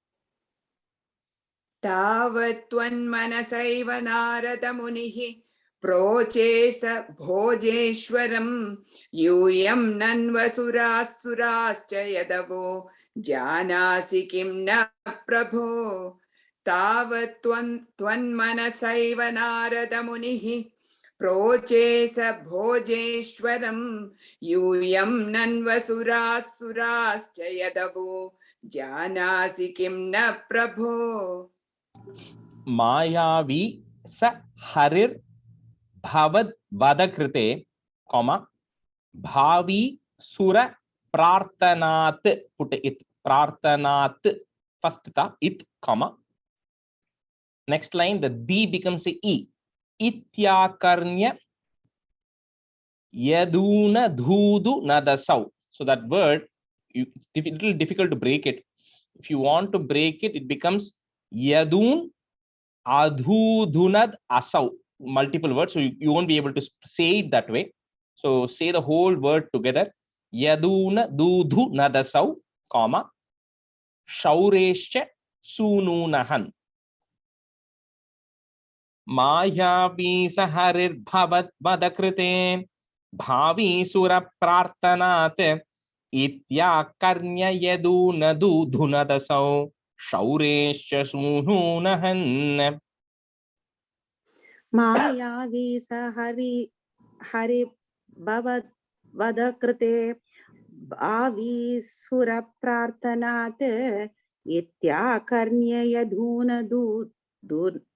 Tavat tvanmanasaiva Narada Munihi proche sa bhojeshwaram yuyam nanvasurasurascha yadavo janasi kim na prabho. Tavat tvanmanasaiva Narada Munihi proche sa bhojeshwaram yuyam nanvasurasurascha yadavo janasi kim na prabho. Mayavi sa harir bhavad vadakrite, comma, bhavi sura prarthanat, put it prarthanat, first ta it, comma. Next line, the D becomes a E. Ityakarnya yaduna dhudu nadasau. So that word, it's a little difficult to break it. If you want to break it, it becomes yadun adhudunad asau. Multiple words, so you won't be able to say it that way. So say the whole word together. Yaduna dudhu nadasau, comma, shaurescha sununahan. Mayavi saharir bhavat vadakrite bhavi sura prarthanat ityakarnya yaduna dudhu nadasau shaurescha sununahan. Mayavi sahari bhavat vadakrite bhavi sura prarthanat ityakarnya yaduna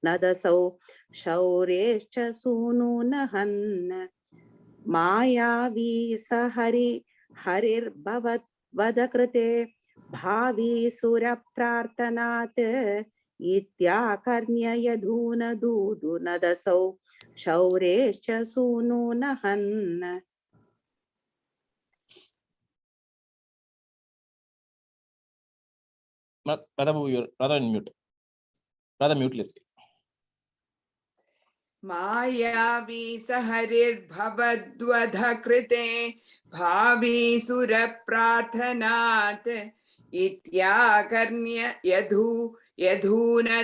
nadasau shaurescha sununahan. Mayavi sahari bhavat vadakrite bhavi sura prarthanat ityakarnya yaduna nadasau shaurescha sununahan. Rather mute. Rather mute, let's see. Mayavi saharir bhavadvadhakrite bhavi sura prarthanat ityakarnya yadhuna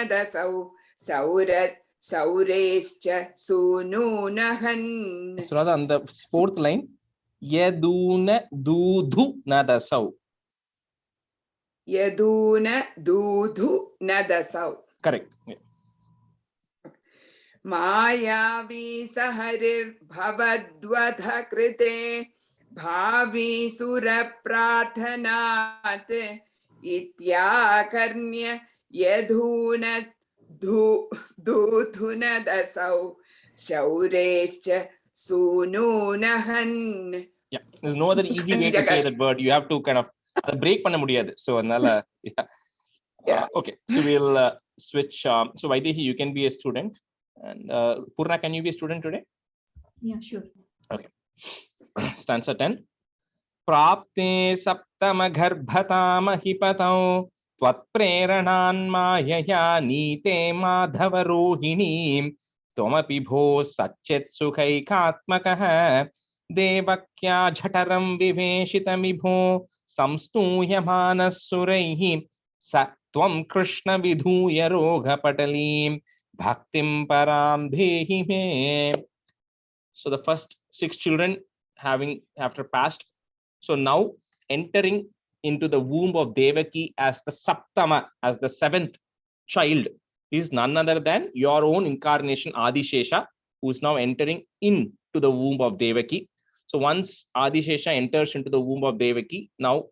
dasau saurescha sununahan. So rather on the fourth line, yaduna dudhu nadasau. Yaduna dudhu nadasau. Correct. Yeah. Mayavi saharir bhavadvadhakrite bhavi sura prarthanat ityakarnya yadhuna dudhuna dasau shaurescha sununahan. Yeah, there's no other easy way to say that word. You have to kind of break panna mudiyadu. So anala, yeah. Yeah. Okay, so we'll switch. So Vaidehi, you can be a student, and Purna, can you be a student today? Yeah, sure. Okay. Stanza 10. Prapte saptama garbhatama hipatau त्वत्प्रेरणान्मायया नीते माधवरोहिणीं त्वमपि भो सच्चित्सुखैकात्मकः देवक्या झठरं विवेशितमिभो संस्तूयमानः सुरैः स त्वं कृष्ण विधूय रोगपटलीं भक्तिं परां देहि मे. So the first 6 children after passed, so now entering into the womb of Devaki as the Saptama, as the 7th child, is none other than your own incarnation Adishesha, who is now entering into the womb of Devaki. So once Adishesha enters into the womb of Devaki, now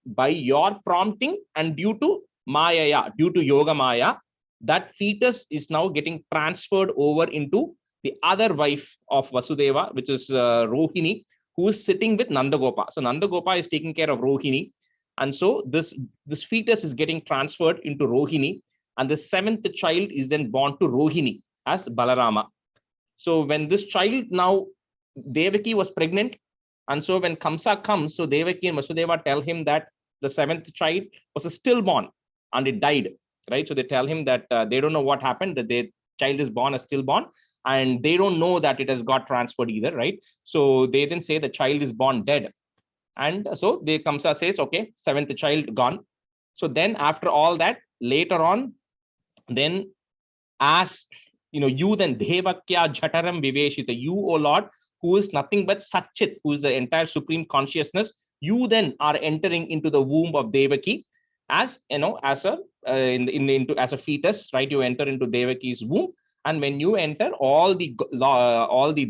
by your prompting and due to Maya, due to Yoga Maya, that fetus is now getting transferred over into the other wife of Vasudeva, which is Rohini, who is sitting with Nandagopa. So Nandagopa is taking care of Rohini, and so this fetus is getting transferred into Rohini, and the 7th child is then born to Rohini as Balarama. So when this child, now Devaki was pregnant, and so when Kamsa comes, so Devaki and Vasudeva tell him that the 7th child was a stillborn and it died, right? So they tell him that they don't know what happened, that their child is born a stillborn, and they don't know that it has got transferred either, right? So they then say the child is born dead, and so the Kamsa says, okay, 7th child gone. So then after all that, later on, then as you then Devakya Jhataram Viveshita, you, O Lord, who is nothing but Satchit, who is the entire supreme consciousness, you then are entering into the womb of Devaki as as a as a fetus, right? You enter into Devaki's womb, and when you enter, all the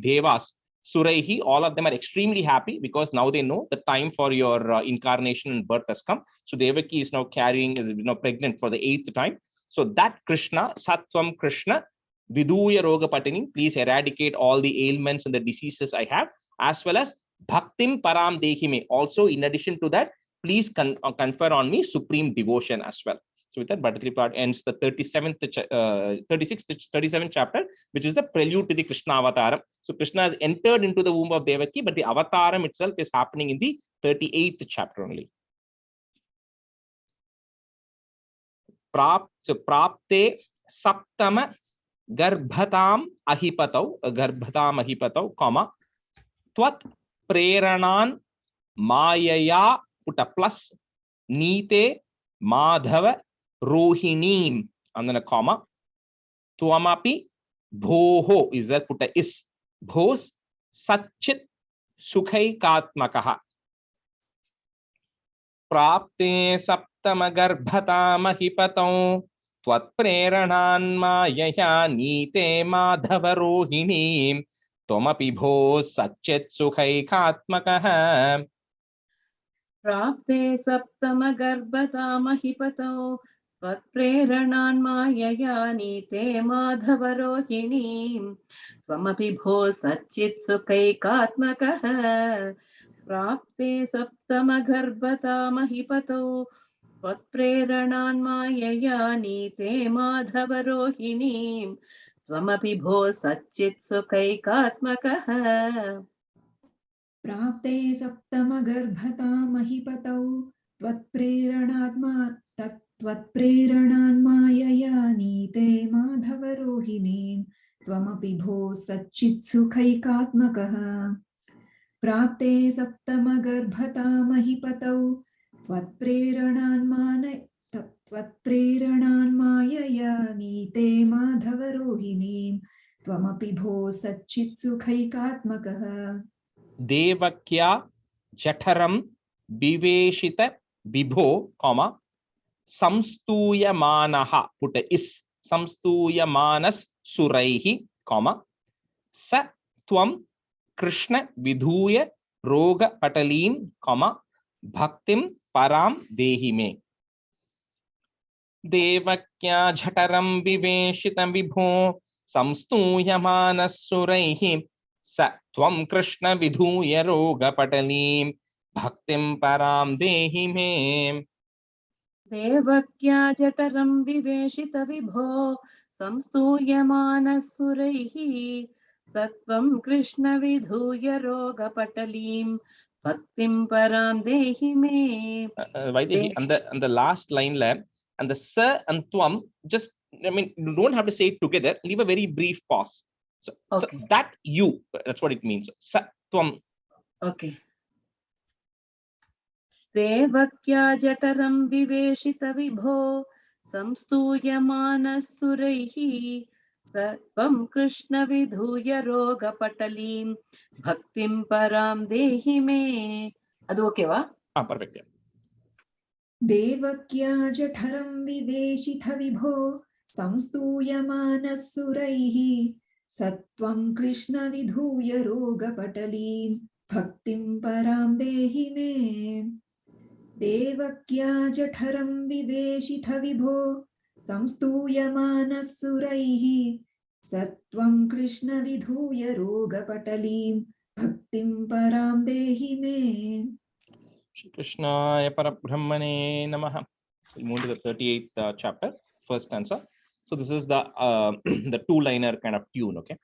devas, Suraihi, all of them are extremely happy because now they know the time for your incarnation and birth has come. So Devaki is now pregnant for the 8th time. So that Krishna, Sattvam Krishna, Viduya Roga Patini, please eradicate all the ailments and the diseases I have, as well as Bhaktim Param Dehime. Also, in addition to that, please confer on me supreme devotion as well. So with that, Bhattacharya part ends the 37th chapter, which is the prelude to the Krishna Avataram. So Krishna has entered into the womb of Devaki, but the Avataram itself is happening in the 38th chapter only. Prapte Saptama Garbhatam Ahipatau, comma, Twat Preranan Mayaya, put a plus, Nite Madhava Rohineem, and then a comma, Twamapi Bhoho, is there, put a is, Bhos Satchit Sukhai Katmakaha. Prapte Saptama Garbhatam Ahipatau Twatpreranan Mayaya Nite Madhava Rohineem Tomapi Bho Satchit Sukhai Katmakaha. प्राप्ते सप्तमगर्भतामहिपतौ त्वत्प्रेरणान्मायया नीते माधवरोहिणीं त्वमपि भो सच्चित्सुखैकात्मकः प्राप्ते सप्तमगर्भतामहिपतौ त्वत्प्रेरणान्मायया नीते माधवरोहिणीं त्वमपि भो सच्चित्सुखैकात्मकः प्राप्ते सप्तमगर्भतामहिपतौ त्वत्प्रेरणान्मायया नीते माधवरोहिणीं त्वमपि भो सच्चित्सुखैकात्मकः प्राप्ते सप्तमगर्भतामहिपतौ त्वत्प्रेरणान्मायया नीते माधवरोहिणीं त्वमपि भो सच्चित्सुखैकात्मकः Devakya Jataram Viveshita Vibho, comma, Samstuyamanaha, put a is, Samstuyamanas Suraihi, comma, Sa Tvam Krishna Vidhuya Roga Patalim, comma, Bhaktim Param Dehime. Devakya Jataram Viveshita Vibho, Samstuyamanas Suraihi, Sa Tvam Krishna Vidhuya Roga Patalim Bhaktim Param Dehi Me. देवक्या जठरं विवेशित विभो संस्तूयमानः सुरैः सत्वं कृष्ण विधूय रोगपटलीं भक्तिं परां देहि मे. Vaidehi, and the last line and the sa and tvam, just, I mean, you don't have to say it together, leave a very brief pause. So, Okay. so that you, that's what it means. Sa tvam. Okay. देवक्या जठरं विवेशित विभो संस्तूयमानः सुरैः सत्वं कृष्ण विधूय रोगपटलीं भक्तिं परां देहि मे. अदु okay वा? Perfect. देवक्या जठरं विवेशित विभो संस्तूयमानः सुरैः सत्वं कृष्ण विधूय रोगपटलीं भक्तिं परां देहि मे. देवक्या जठरं विवेशित विभो संस्तूयमानः सुरैः सत्वं कृष्ण विधूय रोगपटलीं भक्तिं परां देहि मे. Shri Krishnaya Parabrahmane Namaha. We'll move to the 38th chapter, first stanza. So this is the the two-liner kind of tune, okay?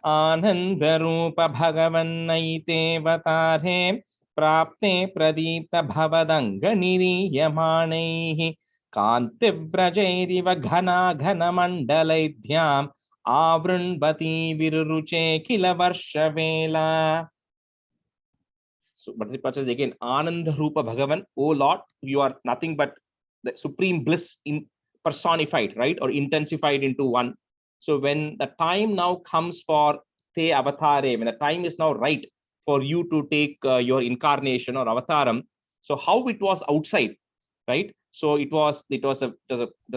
Ananda Rupa Bhagavannaite Vatare Prapte Pradipta Bhavadanga Niriyamanehi Kantivrajeriva Ghana Ghana Mandalaidhyam Avrunbati Viruruche Kila Varsha Vela. So, but the purchase again, Ananda Rupa Bhagavan, O Lord, you are nothing but the supreme bliss in personified, right, or intensified into one. So, when the time now comes for Te Avatare, when the time is now right for you to take your incarnation or avataram, so how it was outside, right? So it was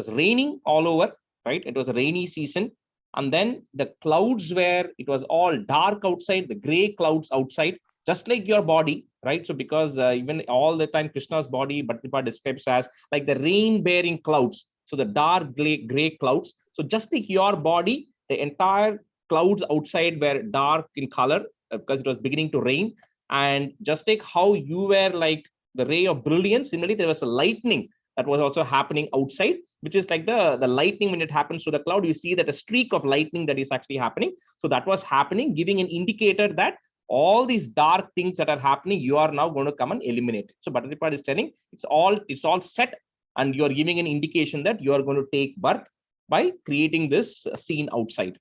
raining all over, right? It was a rainy season, and then the clouds it was all dark outside, the gray clouds outside. Just like your body, right? So because even all the time Krishna's body, Bhaktipad describes as like the rain-bearing clouds. So the dark gray clouds. So just like your body, the entire clouds outside were dark in color because it was beginning to rain. And just like how you were like the ray of brilliance, similarly there was a lightning that was also happening outside, which is like the lightning when it happens to the cloud. You see that a streak of lightning that is actually happening. So that was happening, giving an indicator that all these dark things that are happening, you are now going to come and eliminate it. So Bhattacharya is telling it's all set, and you are giving an indication that you are going to take birth by creating this scene outside.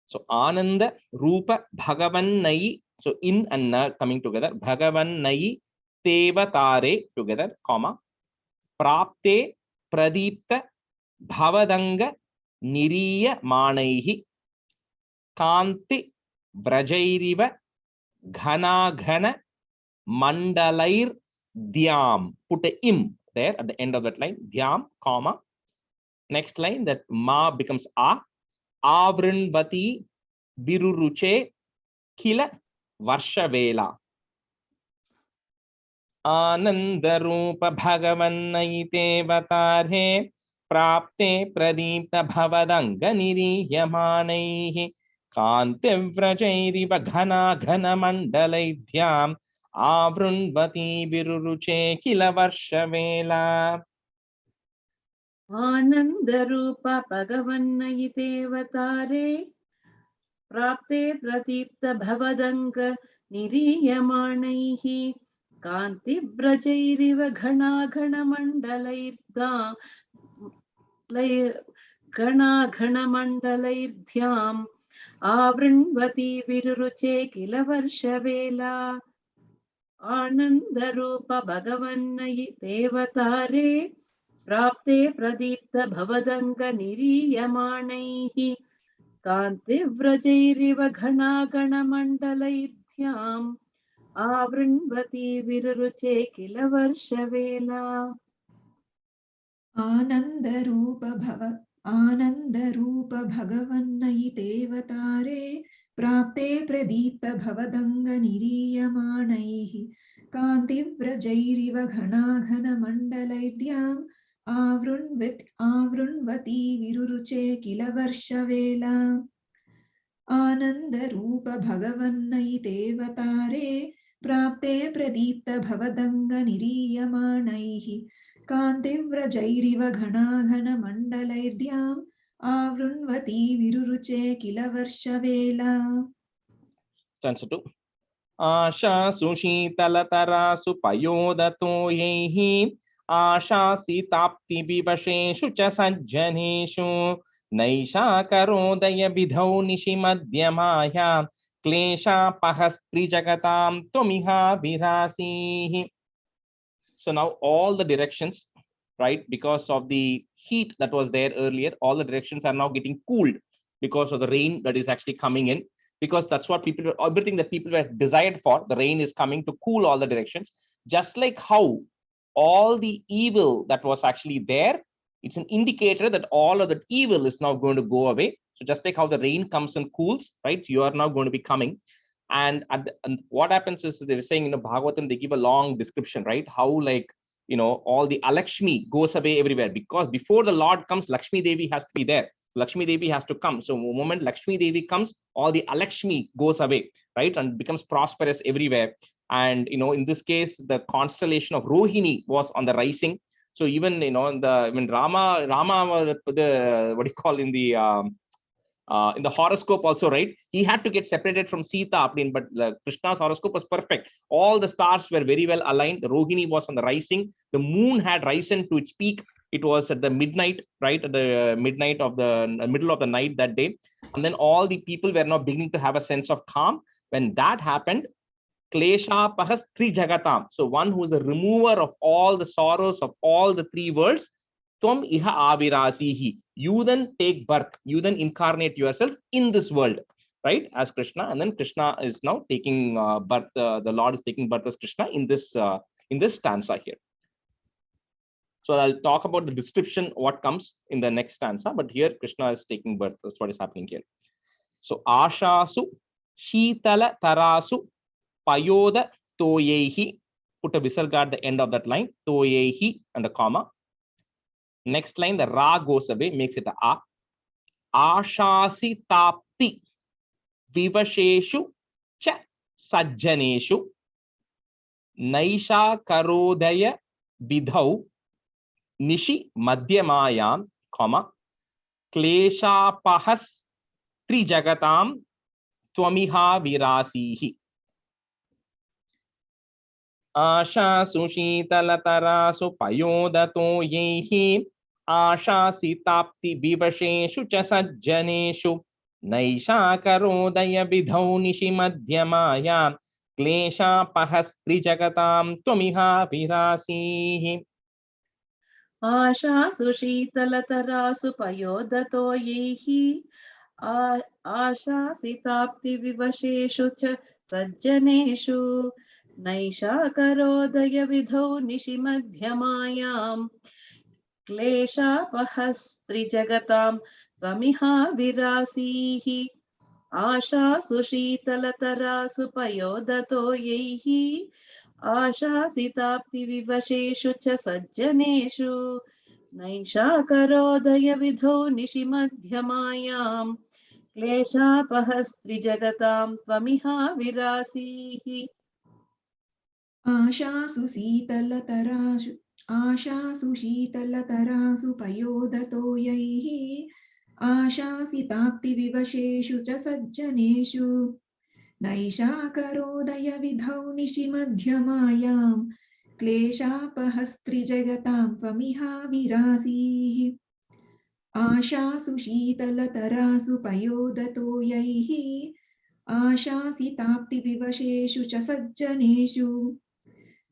So Ananda Rupa Bhagavan. So in and na coming together. Bhagavan Tevatare together, comma. Prapte Pradipta Bhavadanga Niriya Manaihi Kanti Brajairiva Ghana Ghana Mandalair Dhyam. Put a im there at the end of that line. Dhyam, comma. Next line, that ma becomes a. Avrinvati Viruruche Kila Varshavela. Ananda Rupa Bhagavannaite Vatare Prapte Pradipta Bhavadanga Niriyamanaihi Kantivrajeriva Ghana Ghana Mandalaidhyam Avrunvati Viruruche Kila Varshavela. आनन्दरूपा भगवन्नयिते अवतारे प्राप्ते प्रदीप्त भवदङ्ग निरीयमाणैः कान्तिव्रजैरिव घणाघणमण्डलैर्ध्याम् आवृण्वती विरुरुचे किल वर्षवेला. आनन्दरूप भगवन्नयिते अवतारे प्राप्ते प्रदीप्त भवदङ्ग निरीयमाणैः कान्तिव्रजैरिव घणागणमण्डलैर्ध्याम् आवृण्वती विरुरुचे किल वर्षवेला. आनन्दरूप भगवन्नयिते अवतारे प्राप्ते प्रदीप्त भवदङ्ग निरीयमाणैः कान्तिव्रजैरिव घणाघनमण्डलैर्ध्याम् आवृण्वती विरुरुचे किल वर्षवेला. आनन्दरूप भगवन्नयिते अवतारे प्राप्ते प्रदीप्तभवदङ्गनिरीयमाणैः कान्तिव्रजैरिव घनाघनमण्डलैर्द्याम् आवृण्वती विरुरुचे किल वर्षवेला. Stanza 2. आशासु शीतलतरासु पयोदतोयैः आशासिताप्तिविवशेषु च सज्जनेषु नैषाकरोदयविधौ निशिमध्यमाया क्लेशापहस्त्रिजगतां त्वमिहा विरासीः. So now all the directions, right, because of the heat that was there earlier, all the directions are now getting cooled because of the rain that is actually coming in, because that's what people, everything that people were desired for, the rain is coming to cool all the directions. Just like how all the evil that was actually there, it's an indicator that all of the evil is now going to go away. So just like how the rain comes and cools, right, you are now going to be coming. And what happens is they were saying, Bhagavatam, they give a long description, right? How, like, all the Alakshmi goes away everywhere, because before the Lord comes, Lakshmi Devi has to be there. Lakshmi Devi has to come. So the moment Lakshmi Devi comes, all the Alakshmi goes away, right? And becomes prosperous everywhere. And, in this case, the constellation of Rohini was on the rising. So even, when Rama was the, what do you call, in the horoscope also, right, he had to get separated from Sita, but Krishna's horoscope was perfect. All the stars were very well aligned. The Rohini was on the rising. The moon had risen to its peak. It was at the midnight, right, at the midnight of the middle of the night that day. And then all the people were now beginning to have a sense of calm. When that happened, Klesha Pahas Tri Jagatam. So one who is a remover of all the sorrows of all the three worlds, Tvam iha avirasihi. You then take birth, you then incarnate yourself in this world, right, as Krishna. And then Krishna is now taking birth, the Lord is taking birth as Krishna in this stanza here. So I'll talk about the description, what comes in the next stanza, but here Krishna is taking birth. That's what is happening here. So Ashasu Shitala Tarasu Payoda Toyehi. Put a visarga at the end of that line, Toyehi and a comma. Next line, the Ra goes away, makes it a A. Ashasi Tapti Vivasheshu Cha Sajjaneshu Naisha Karodaya Vidhau Nishi Madhyamayam, comma, Klesha Pahas Trijagatam Twamiha Virasihi. Asha Sushitalatara Supayodato Yehi Asha Sitapti Vivasheshu Cha Sajjaneshu Naisha Karodaya Vidhau Nishi Madhyamayam Klesha Pahas Trijagatam Twamiha Virasihi. आशा सुशीतलतरासु पयोदतोयैः आशा सिताप्तिविवशेषु च सज्जनेषु नैषाकरोदयविधौ निशिमध्यमायां क्लेशापहस्त्रिजगतां त्वमिहा विरासीः आशा सुशीतलतरासु पयोदतोयैः आशासिताप्तिविवशेषु च सज्जनेषु नैषाकरोदयविधौ निशिमध्यमायां क्लेशापहस्त्रिजगतां त्वमिहा विरासीः. आशासु शीतलतरासु पयोदतोयैः आशासिताप्तिविवशेषु च सज्जनेषु नैषाकरोदयविधौ निशिमध्यमायां क्लेशापहस्त्रिजगतां त्वमिहा विरासीः आशासु शीतलतरासु पयोदतोयैः आशासिताप्तिविवशेषु च सज्जनेषु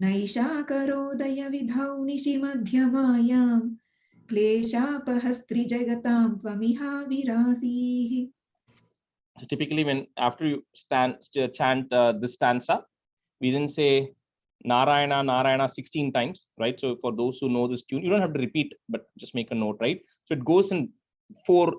नैषाकरोदयविधौ निशिमध्यमायां क्लेशापहस्त्रिजगतां त्वमिहा विरासीः. So typically, when after you chant this stanza, we then say Narayana, Narayana 16 times, right? So for those who know this tune, you don't have to repeat, but just make a note, right? So it goes in four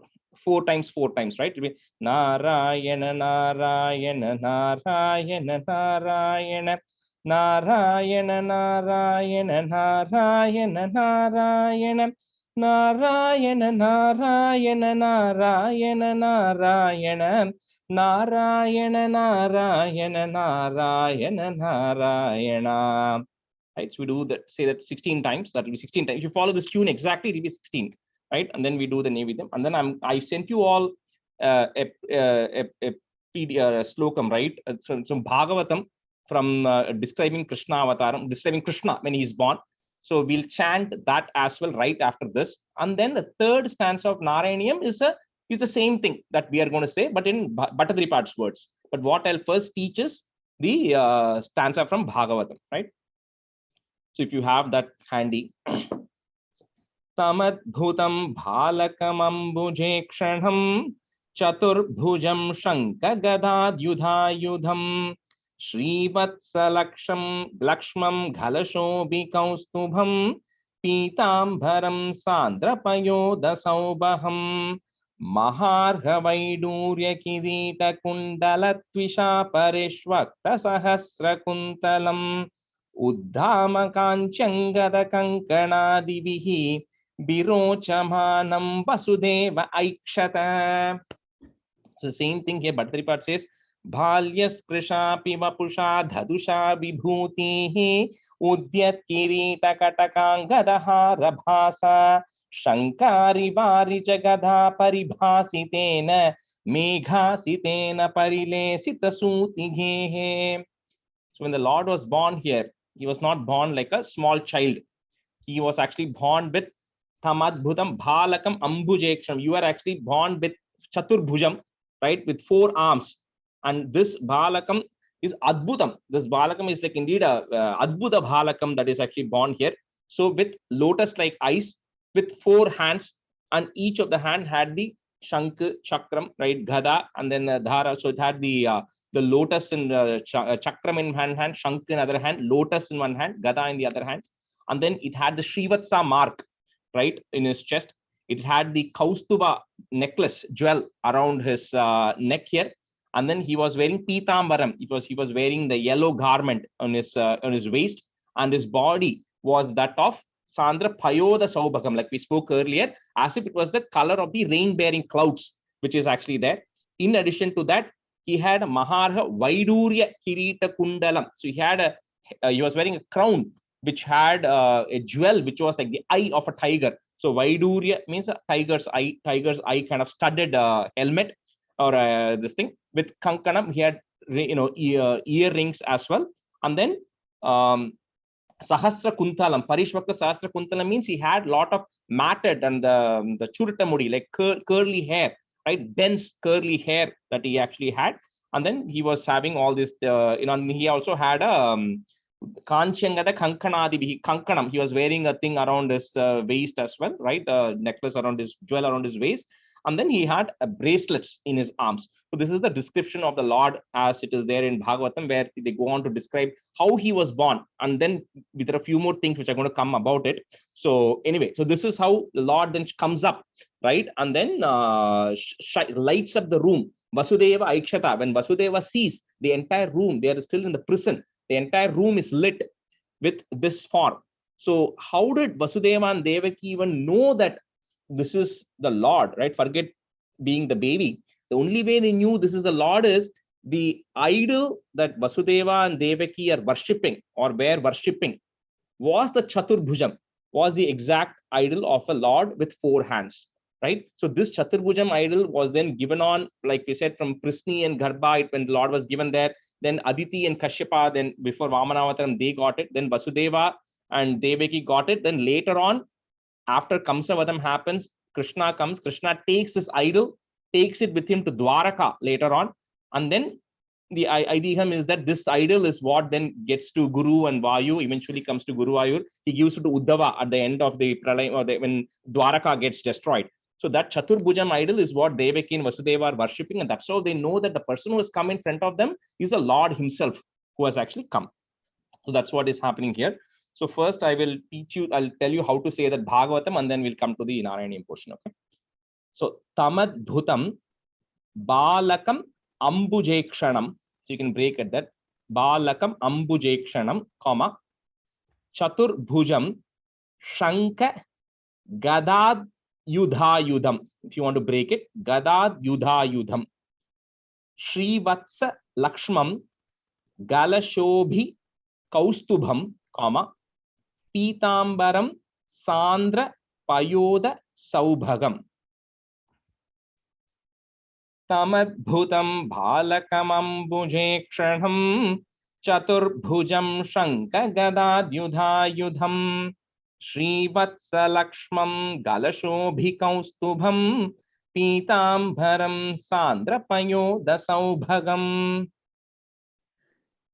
times, right? It'll be Narayana, Narayana, Narayana, Narayana, Narayana, Narayana, Narayana, Narayana. Narayana, Narayana, Narayana, Narayana, Narayana, Narayana, Narayana, Narayana. Right, so we do that, say that 16 times. That will be 16 times. If you follow this tune exactly, it will be 16. Right, and then we do the Nevedam, and then I sent you all a slokam, right? Some Bhagavatam from describing Krishna Avataram, describing Krishna when he is born. So we'll chant that as well right after this. And then the third stanza of Narayaneeyam is the same thing that we are going to say, but in Bhattadripad's words. But what I'll first teach is the stanza from Bhagavatam, right? So if you have that handy. Tamadbhutam bhalakamambuje kshanam chaturbhujam shankagadadyudhayudham Srivatsalaksham Lakshmam Ghalashobikaustubham Pitambaram Sandrapayodasaubaham Mahargavaidurya Kirita Kundalatvisha Parishvakta Sahasrakuntalam Uddhama Kanchangada Kankanadivihi Birochamanam Vasudeva Aikshata. So same thing here, Bhattaripat says Bhalyasprashapi Vapusha Dhadusha Vibhutihi Udyat Kirita Katakangadaha Rabhasa Shankari Vari Jagadha Paribhasitena Meghasitena Parilesita Sutigehe. So when the Lord was born here, he was not born like a small child. He was actually born with Tamadbhutam Bhalakam Ambujeksham. You are actually born with Chaturbhujam, right, with 4 arms. And this Bhalakam is Adbhutam. This Bhalakam is like indeed a Adbhuta Bhalakam that is actually born here. So with lotus-like eyes, with 4 hands, and each of the hand had the Shank, Chakram, right, Gada, and then Dhara. So it had the lotus in the Chakram in one hand, Shank in other hand, lotus in one hand, Gada in the other hand. And then it had the Srivatsa mark, right, in his chest. It had the Kaustuba necklace, jewel around his neck here. And then he was wearing Pitambaram. He was wearing the yellow garment on his waist, and his body was that of Sandra Payoda Saubhagam, like we spoke earlier, as if it was the color of the rain-bearing clouds, which is actually there. In addition to that, he had a Maharha Vaidurya Kirita Kundalam. So he was wearing a crown which had a jewel which was like the eye of a tiger. So Vaidurya means a tiger's eye kind of studded helmet or this thing. With Kankanam, he had earrings as well. And then Sahasra Kuntalam, Parishvakta Sahasra Kuntalam means he had a lot of matted and the Churitamudi, like curly hair, right? Dense curly hair that he actually had. And then he was having all this, he also had a Kanchangada Kankanadi, Kankanam. He was wearing a thing around his waist as well, right? The necklace around his, jewel around his waist. And then he had bracelets in his arms. So this is the description of the Lord as it is there in Bhagavatam, where they go on to describe how he was born. And then there are a few more things which are going to come about it. So anyway, so this is how the Lord then comes up, right? And then lights up the room. Vasudeva Aikshata. When Vasudeva sees the entire room, they are still in the prison. The entire room is lit with this form. So how did Vasudeva and Devaki even know that this is the Lord, right? Forget being the baby. The only way they knew this is the Lord is the idol that Vasudeva and Devaki are worshipping or were worshipping was the Chaturbhujam, was the exact idol of a Lord with 4 hands, right? So this Chaturbhujam idol was then given on, like we said, from Prisni and Garbha, when the Lord was given there. Then Aditi and Kashyapa, then before Vamanavataram, they got it. Then Vasudeva and Devaki got it. Then later on, after Kamsavadam happens, Krishna comes. Krishna takes this idol, takes it with him to Dwaraka later on. And then the idea is that this idol is what then gets to Guru and Vayu, eventually comes to Guru Ayur. He gives it to Uddhava at the end of the Pralay, or when Dwaraka gets destroyed. So that Chaturbhujam idol is what Devaki and Vasudeva are worshipping. And that's how they know that the person who has come in front of them is the Lord himself who has actually come. So that's what is happening here. So first I will teach you, I'll tell you how to say that Bhagavatam, and then we'll come to the Narayaneeyam portion. Okay. So Tamadbhutam Balakam Ambujekshanam. So you can break at that. Balakam Ambujekshanam, comma, Chaturbhujam Shanka Gadad Yudha Yudham. If you want to break it, Gadad Yudha Yudham. Srivatsa Lakshmam Galashobhi Kaustubham, comma, Pitambaram Sandra Payoda Saubhagam. Tamadbhutam Balakamambuje Kshanam Chaturbhujam Shanka Gadadyudhayudham Srivatsa Lakshmam Galashobhi Kaustubham Pitambaram Sandra Payoda Saubhagam.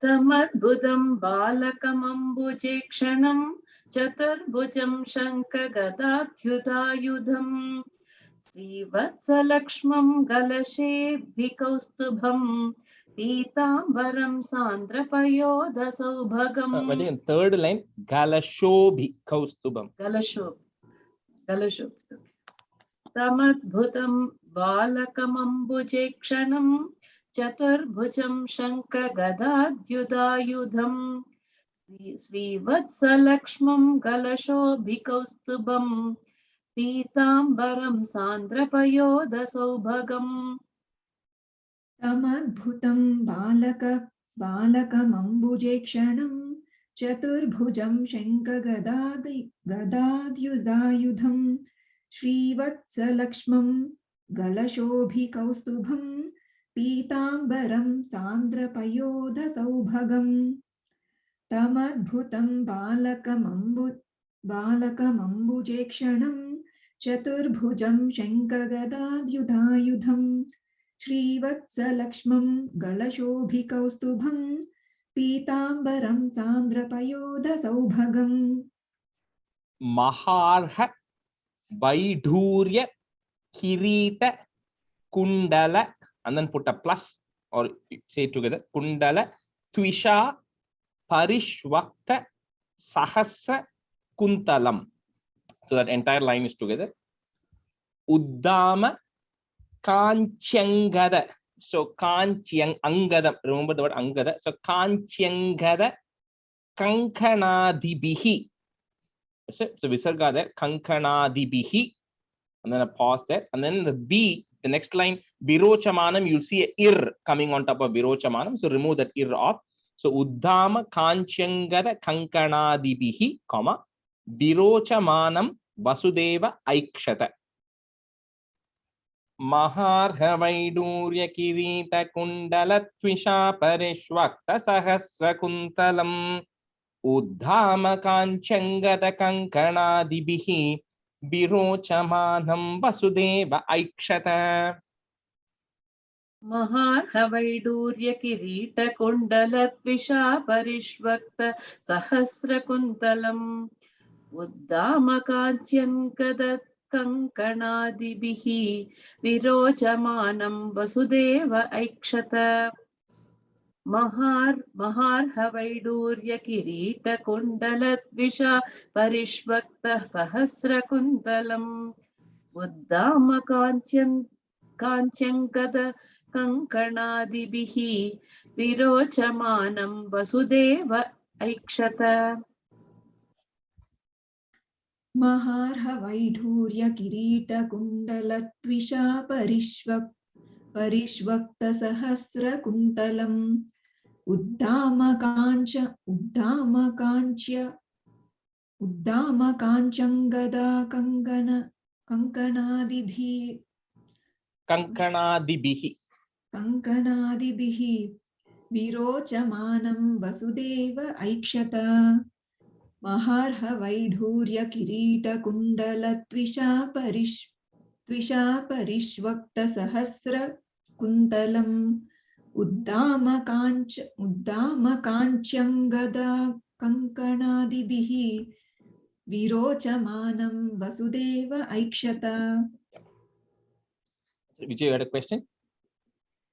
तमद्भुतं बालकमम्बुजेक्षणं चतुर्भुजं शङ्खगदाद्युधायुधं श्रीवत्सलक्ष्मं गलशेभिकौस्तुभं पीताम्बरं सान्द्रपयोधसौभगम्. Again, third line, Galashobhi Kaustubham. गलशोभ. तमद्भुतं बालकमम्बुजेक्षणं चतुर्भुजं शङ्खगदाद्युधायुधं श्रीवत्सलक्ष्मं गलशोभिकौस्तुभं पीताम्बरं सान्द्रपयोधसौभगम्. तमद्भुतं बालकमम्बुजेक्षणं चतुर्भुजं शङ्खगदाद्युधायुधं श्रीवत्सलक्ष्मं गलशोभिकौस्तुभं पीताम्बरं सान्द्रपयोधसौभगम्. तमद्भुतं बालकमम्बुजेक्षणं चतुर्भुजं शङ्खगदाद्युधायुधं श्रीवत्सलक्ष्मं गलशोभिकौस्तुभं पीताम्बरं सान्द्रपयोधसौभगम्. Maharha Vaidhurya Kirita Kundala, and then put a plus or say it together, Kundala Twisha Parishvakta Sahasra Kuntalam. So that entire line is together. Uddama Kanchangada. So Kanchang Angada, remember the word Angada. So Kanchangada Kankanadibihi. So Visarga there, Kankanadibihi. And then a pause there. And then the B, the next line, Virochamanam, you'll see a ir coming on top of Virochamanam. So remove that ir off. So Uddama Kanchangada Kankanadibihi, comma, Virochamanam Vasudeva Aikshata. Maharha Vaidurya Kirita Kundala Twisha Parishvakta Sahasra Kuntalam Uddhama Kanchangada Kankanadibihi Virochamanam Vasudeva Aikshata. महार्हवैडूर्य Kirit कुण्डलद्विषा परिष्वक्त सहस्रकुन्तलम् उद्दामकाञ्च्यङ्कदत् कङ्कणादिभिः विरोचमानं Vasudeva ऐक्षत. महार्हवैडूर्य Kirit कुण्डलद्विषा परिष्वक्त सहस्रकुन्तलम् उद्दामकाञ्च्यङ्कद कंकणादिभिः विरोचमानं Vasudeva ऐक्षत. महार्हवैढूर्य किरीटकुण्डलत्विषा परिष्वक्तसहस्रकुन्तलम् उद्दामकाञ्चङ्गदा कङ्कणादिभिः विरोचमानं Vasudeva ऐक्षत. महार्हवैढूर्य किरीटकुण्डलत्विषा परिष्वक्तसहस्रकुन्तलम् उद्दामकाञ्चङ्गदा कङ्कणादिभिः विरोचमानं Vasudeva ऐक्षत. Vijay, you had a question?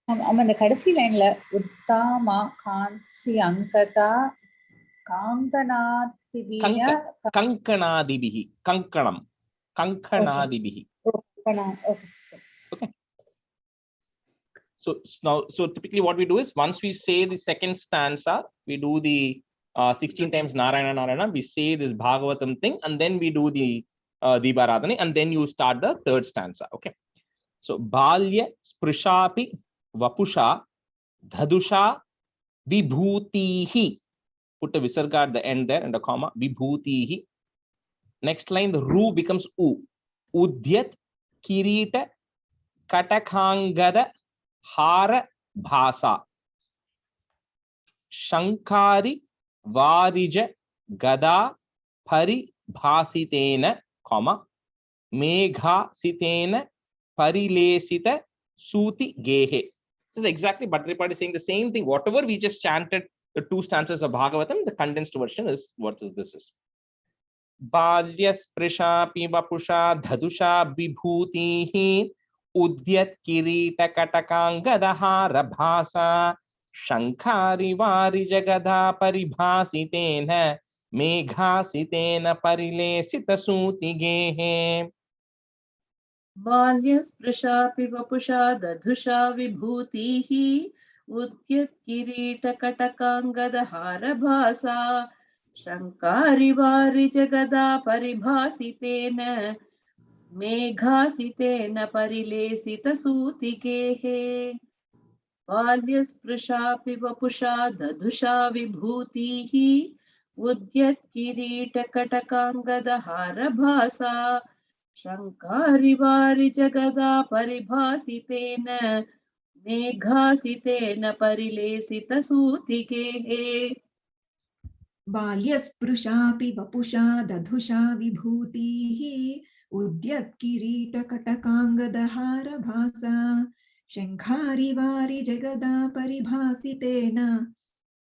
அந்த கடைசி லைன்ல Utama காஞ்சி அங்கதா Kankanadibihi. Kankanadibihi. Okay. So typically what we do is once we say the second stanza, we do the 16 times Narayana, we say this Bhagavatam thing, and then we do the Deeparadhana, and then you start the third stanza. Okay. So Balya Sprishapi vapusha, dhadusha, vibhutihi. Put a visarga at the end there and a comma. Vibhutihi. Next line, the ru becomes u. Udyat, kirita, katakangada, hara, bhasa. Shankari, varija, gada, pari, bhasitena, comma. Megha, sitena, parilesita, suti, gehe. This is exactly Bhattacharya is saying the same thing. Whatever we just chanted, the 2 stanzas of Bhagavatam, the condensed version is what is this is. Balyas Prisha Vapusha Dhadusha Vibhutihi Udyat Kirita Katakangada Bhasa Shankari Vari Jagada Paribhasitena Meghasitena Parilesita Suti Gehe. बाल्यस्पृशापि वपुषा दधुषा विभूतिः उद्यत् किरीटकटकाङ्गदहारभासा शङ्कारिवारिजगदा परिभासितेन मेघासितेन परिलेसितसूतिकेः बाल्यस्पृशापि वपुषा दधुषा विभूतिः उद्यत् किरीटकटकाङ्गदहारभासा शङ्कारिवारि जगदा परिभासितेन मेघासितेन परिलेसितसूतिकेः बाल्यस्पृशापि वपुषा दधुषा विभूतिः उद्यत्किरीटकटकाङ्गदहारभासा शङ्खारिवारि जगदा परिभासितेन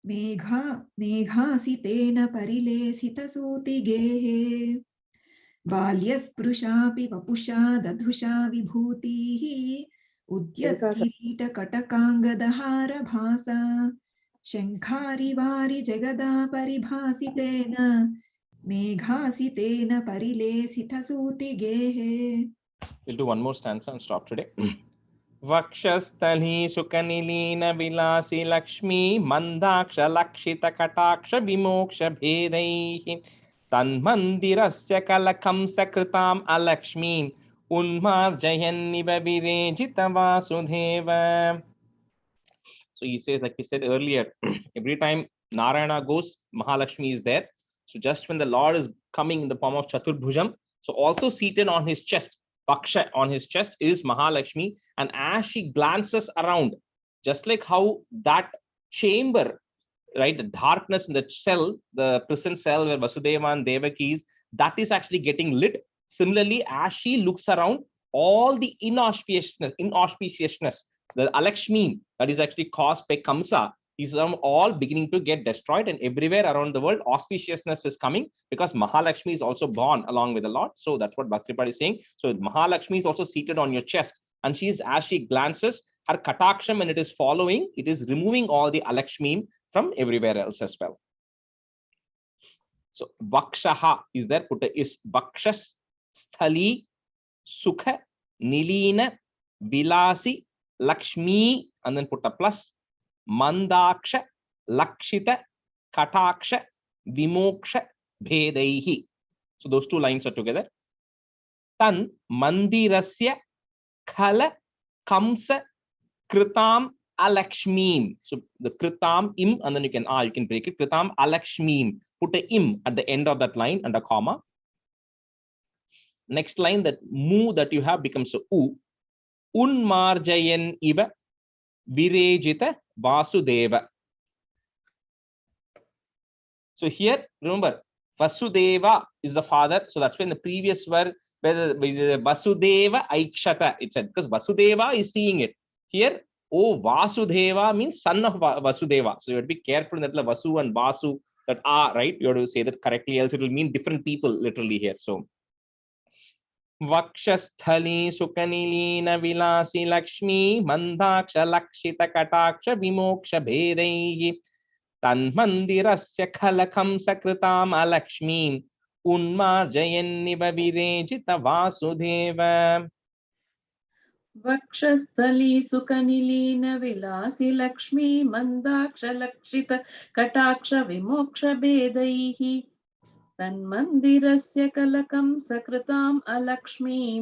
मेघासितेन परिलेसितसूतिगेः बाल्यस्पृशापि वपुषा दधुषा विभूतिः उद्यत्किरीटकटकाङ्गदहारभासा शङ्खारिवारि जगदा परिभासितेन मेघासितेन परिलेसितसूतिगेः. We'll do one more stanza and stop today. Vakshasthali sukanilina vilasi lakshmi mandaksha lakshita kataksha vimoksha bhedaihi tanmandirasya kalakam sakritam alakshmi unmarjayanniva virejita vasudeva. So he says, like he said earlier, every time Narayana goes, Mahalakshmi is there. So just when the Lord is coming in the form of Chaturbhujam, so also seated on his chest, Vaksha on his chest is Mahalakshmi. And as she glances around, just like how that chamber, right, the darkness in the cell, the prison cell where Vasudeva and Devaki is, that is actually getting lit. Similarly, as she looks around, all the inauspiciousness, the Alakshmi that is actually caused by Kamsa, is all beginning to get destroyed, and everywhere around the world auspiciousness is coming because Mahalakshmi is also born along with the Lord. So that's what Bhaktipada is saying. So Mahalakshmi is also seated on your chest, and she is, as she glances, her kataksham, when it is following, it is removing all the Alakshmi from everywhere else as well. So Vakshaha is there, put a is, Vakshas Sthali Sukha Nilina Vilasi Lakshmi, and then put a plus, Mandaksha Lakshita Kataksha Vimoksha Bhedaihi. So those 2 lines are together. Tan Mandirasya Khala Kamsa Kritam Alakshmim. So the Kritam im, and then you can break it. Kritam Alakshmim. Put a im at the end of that line and a comma. Next line, that mu that you have becomes a u. Unmarjayan iva virejita Vasudeva. So here, remember, Vasudeva is the father. So that's when the previous word, where the Vasudeva Aikshata, it said, because Vasudeva is seeing it. Here, oh, Vasudeva means son of Vasudeva. So you have to be careful in that Vasu and Vasu that are, right? You have to say that correctly, else it will mean different people literally here. So Vakshasthali Sukanilina Vilasi Lakshmi Mandaksha Lakshita Kataksha Vimoksha Bhedaihi Tanmandirasya Khalakam Sakritam Alakshmi Unmarjayanniva Virejita Vasudeva. वक्षस्थली सुकनिलीन विलासि Lakshmi मन्दाक्ष लक्षित कटाक्ष विमोक्ष भेदैः तन्मन्दिरस्य कलकं सकृताम् अलक्ष्मीं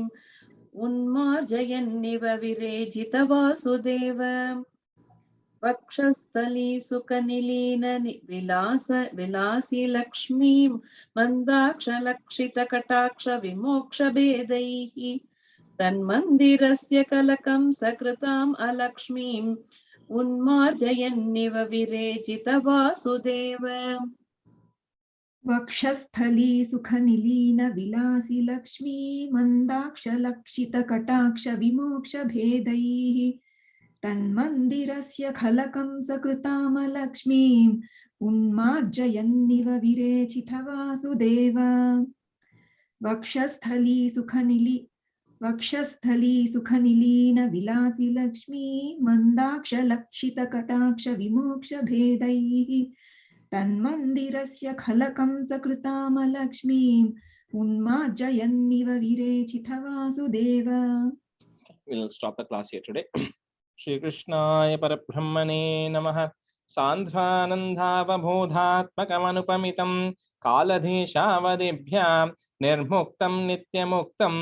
उन्मार्जयन्निव विरेजित वासुदेव वक्षस्थली सुखनिलीन विलासी लक्ष्मीं मन्दाक्षलक्षित कटाक्ष विमोक्ष भेदैः तन्मन्दिरस्य कलकं सकृताम् अलक्ष्मीम् उन्मार्जयन्निव विरेजित वासुदेव वक्षस्थली सुखनिलीन विलासी लक्ष्मी मंदाक्ष लक्षित कटाक्ष विमोक्ष भेदैः तन्मन्दिरस्य खलकं सकृतामलक्ष्मीम् उन्मार्जयन्निव विरेचित वासुदेव वक्षस्थली सुखनिलीन विलासी लक्ष्मी मंदाक्ष लक्षित कटाक्ष विमोक्ष भेदैः तन्मन्दिरस्य खलकं सकृतामलक्ष्मीम् उन्मार्जयन्निव विरेचित Vasudev. We'll stop the class here today. Shri Krishnaya Parabrahmane Namaha. Sandhanandhavabodhatmakamanupamitam kaladeshavadebhyam nirmuktam nityamuktam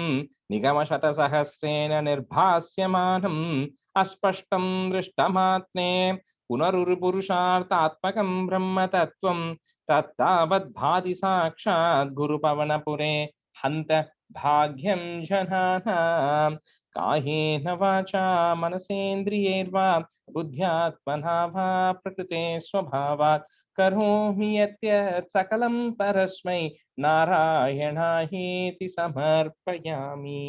nigamashatasahasrena nirbhasyamanam aspashtam drishtamatne पुनरुर्पुरुषार्थात्मकं ब्रह्मतत्त्वं तत्तावद्भाति साक्षात् गुरुपवनपुरे हन्त भाग्यं जनानां कायेन वाचा मनसेन्द्रियैर्वा बुद्ध्यात्मना वा प्रकृते स्वभावात् करोमि यत् सकलं परस्मै नारायणायेति समर्पयामि.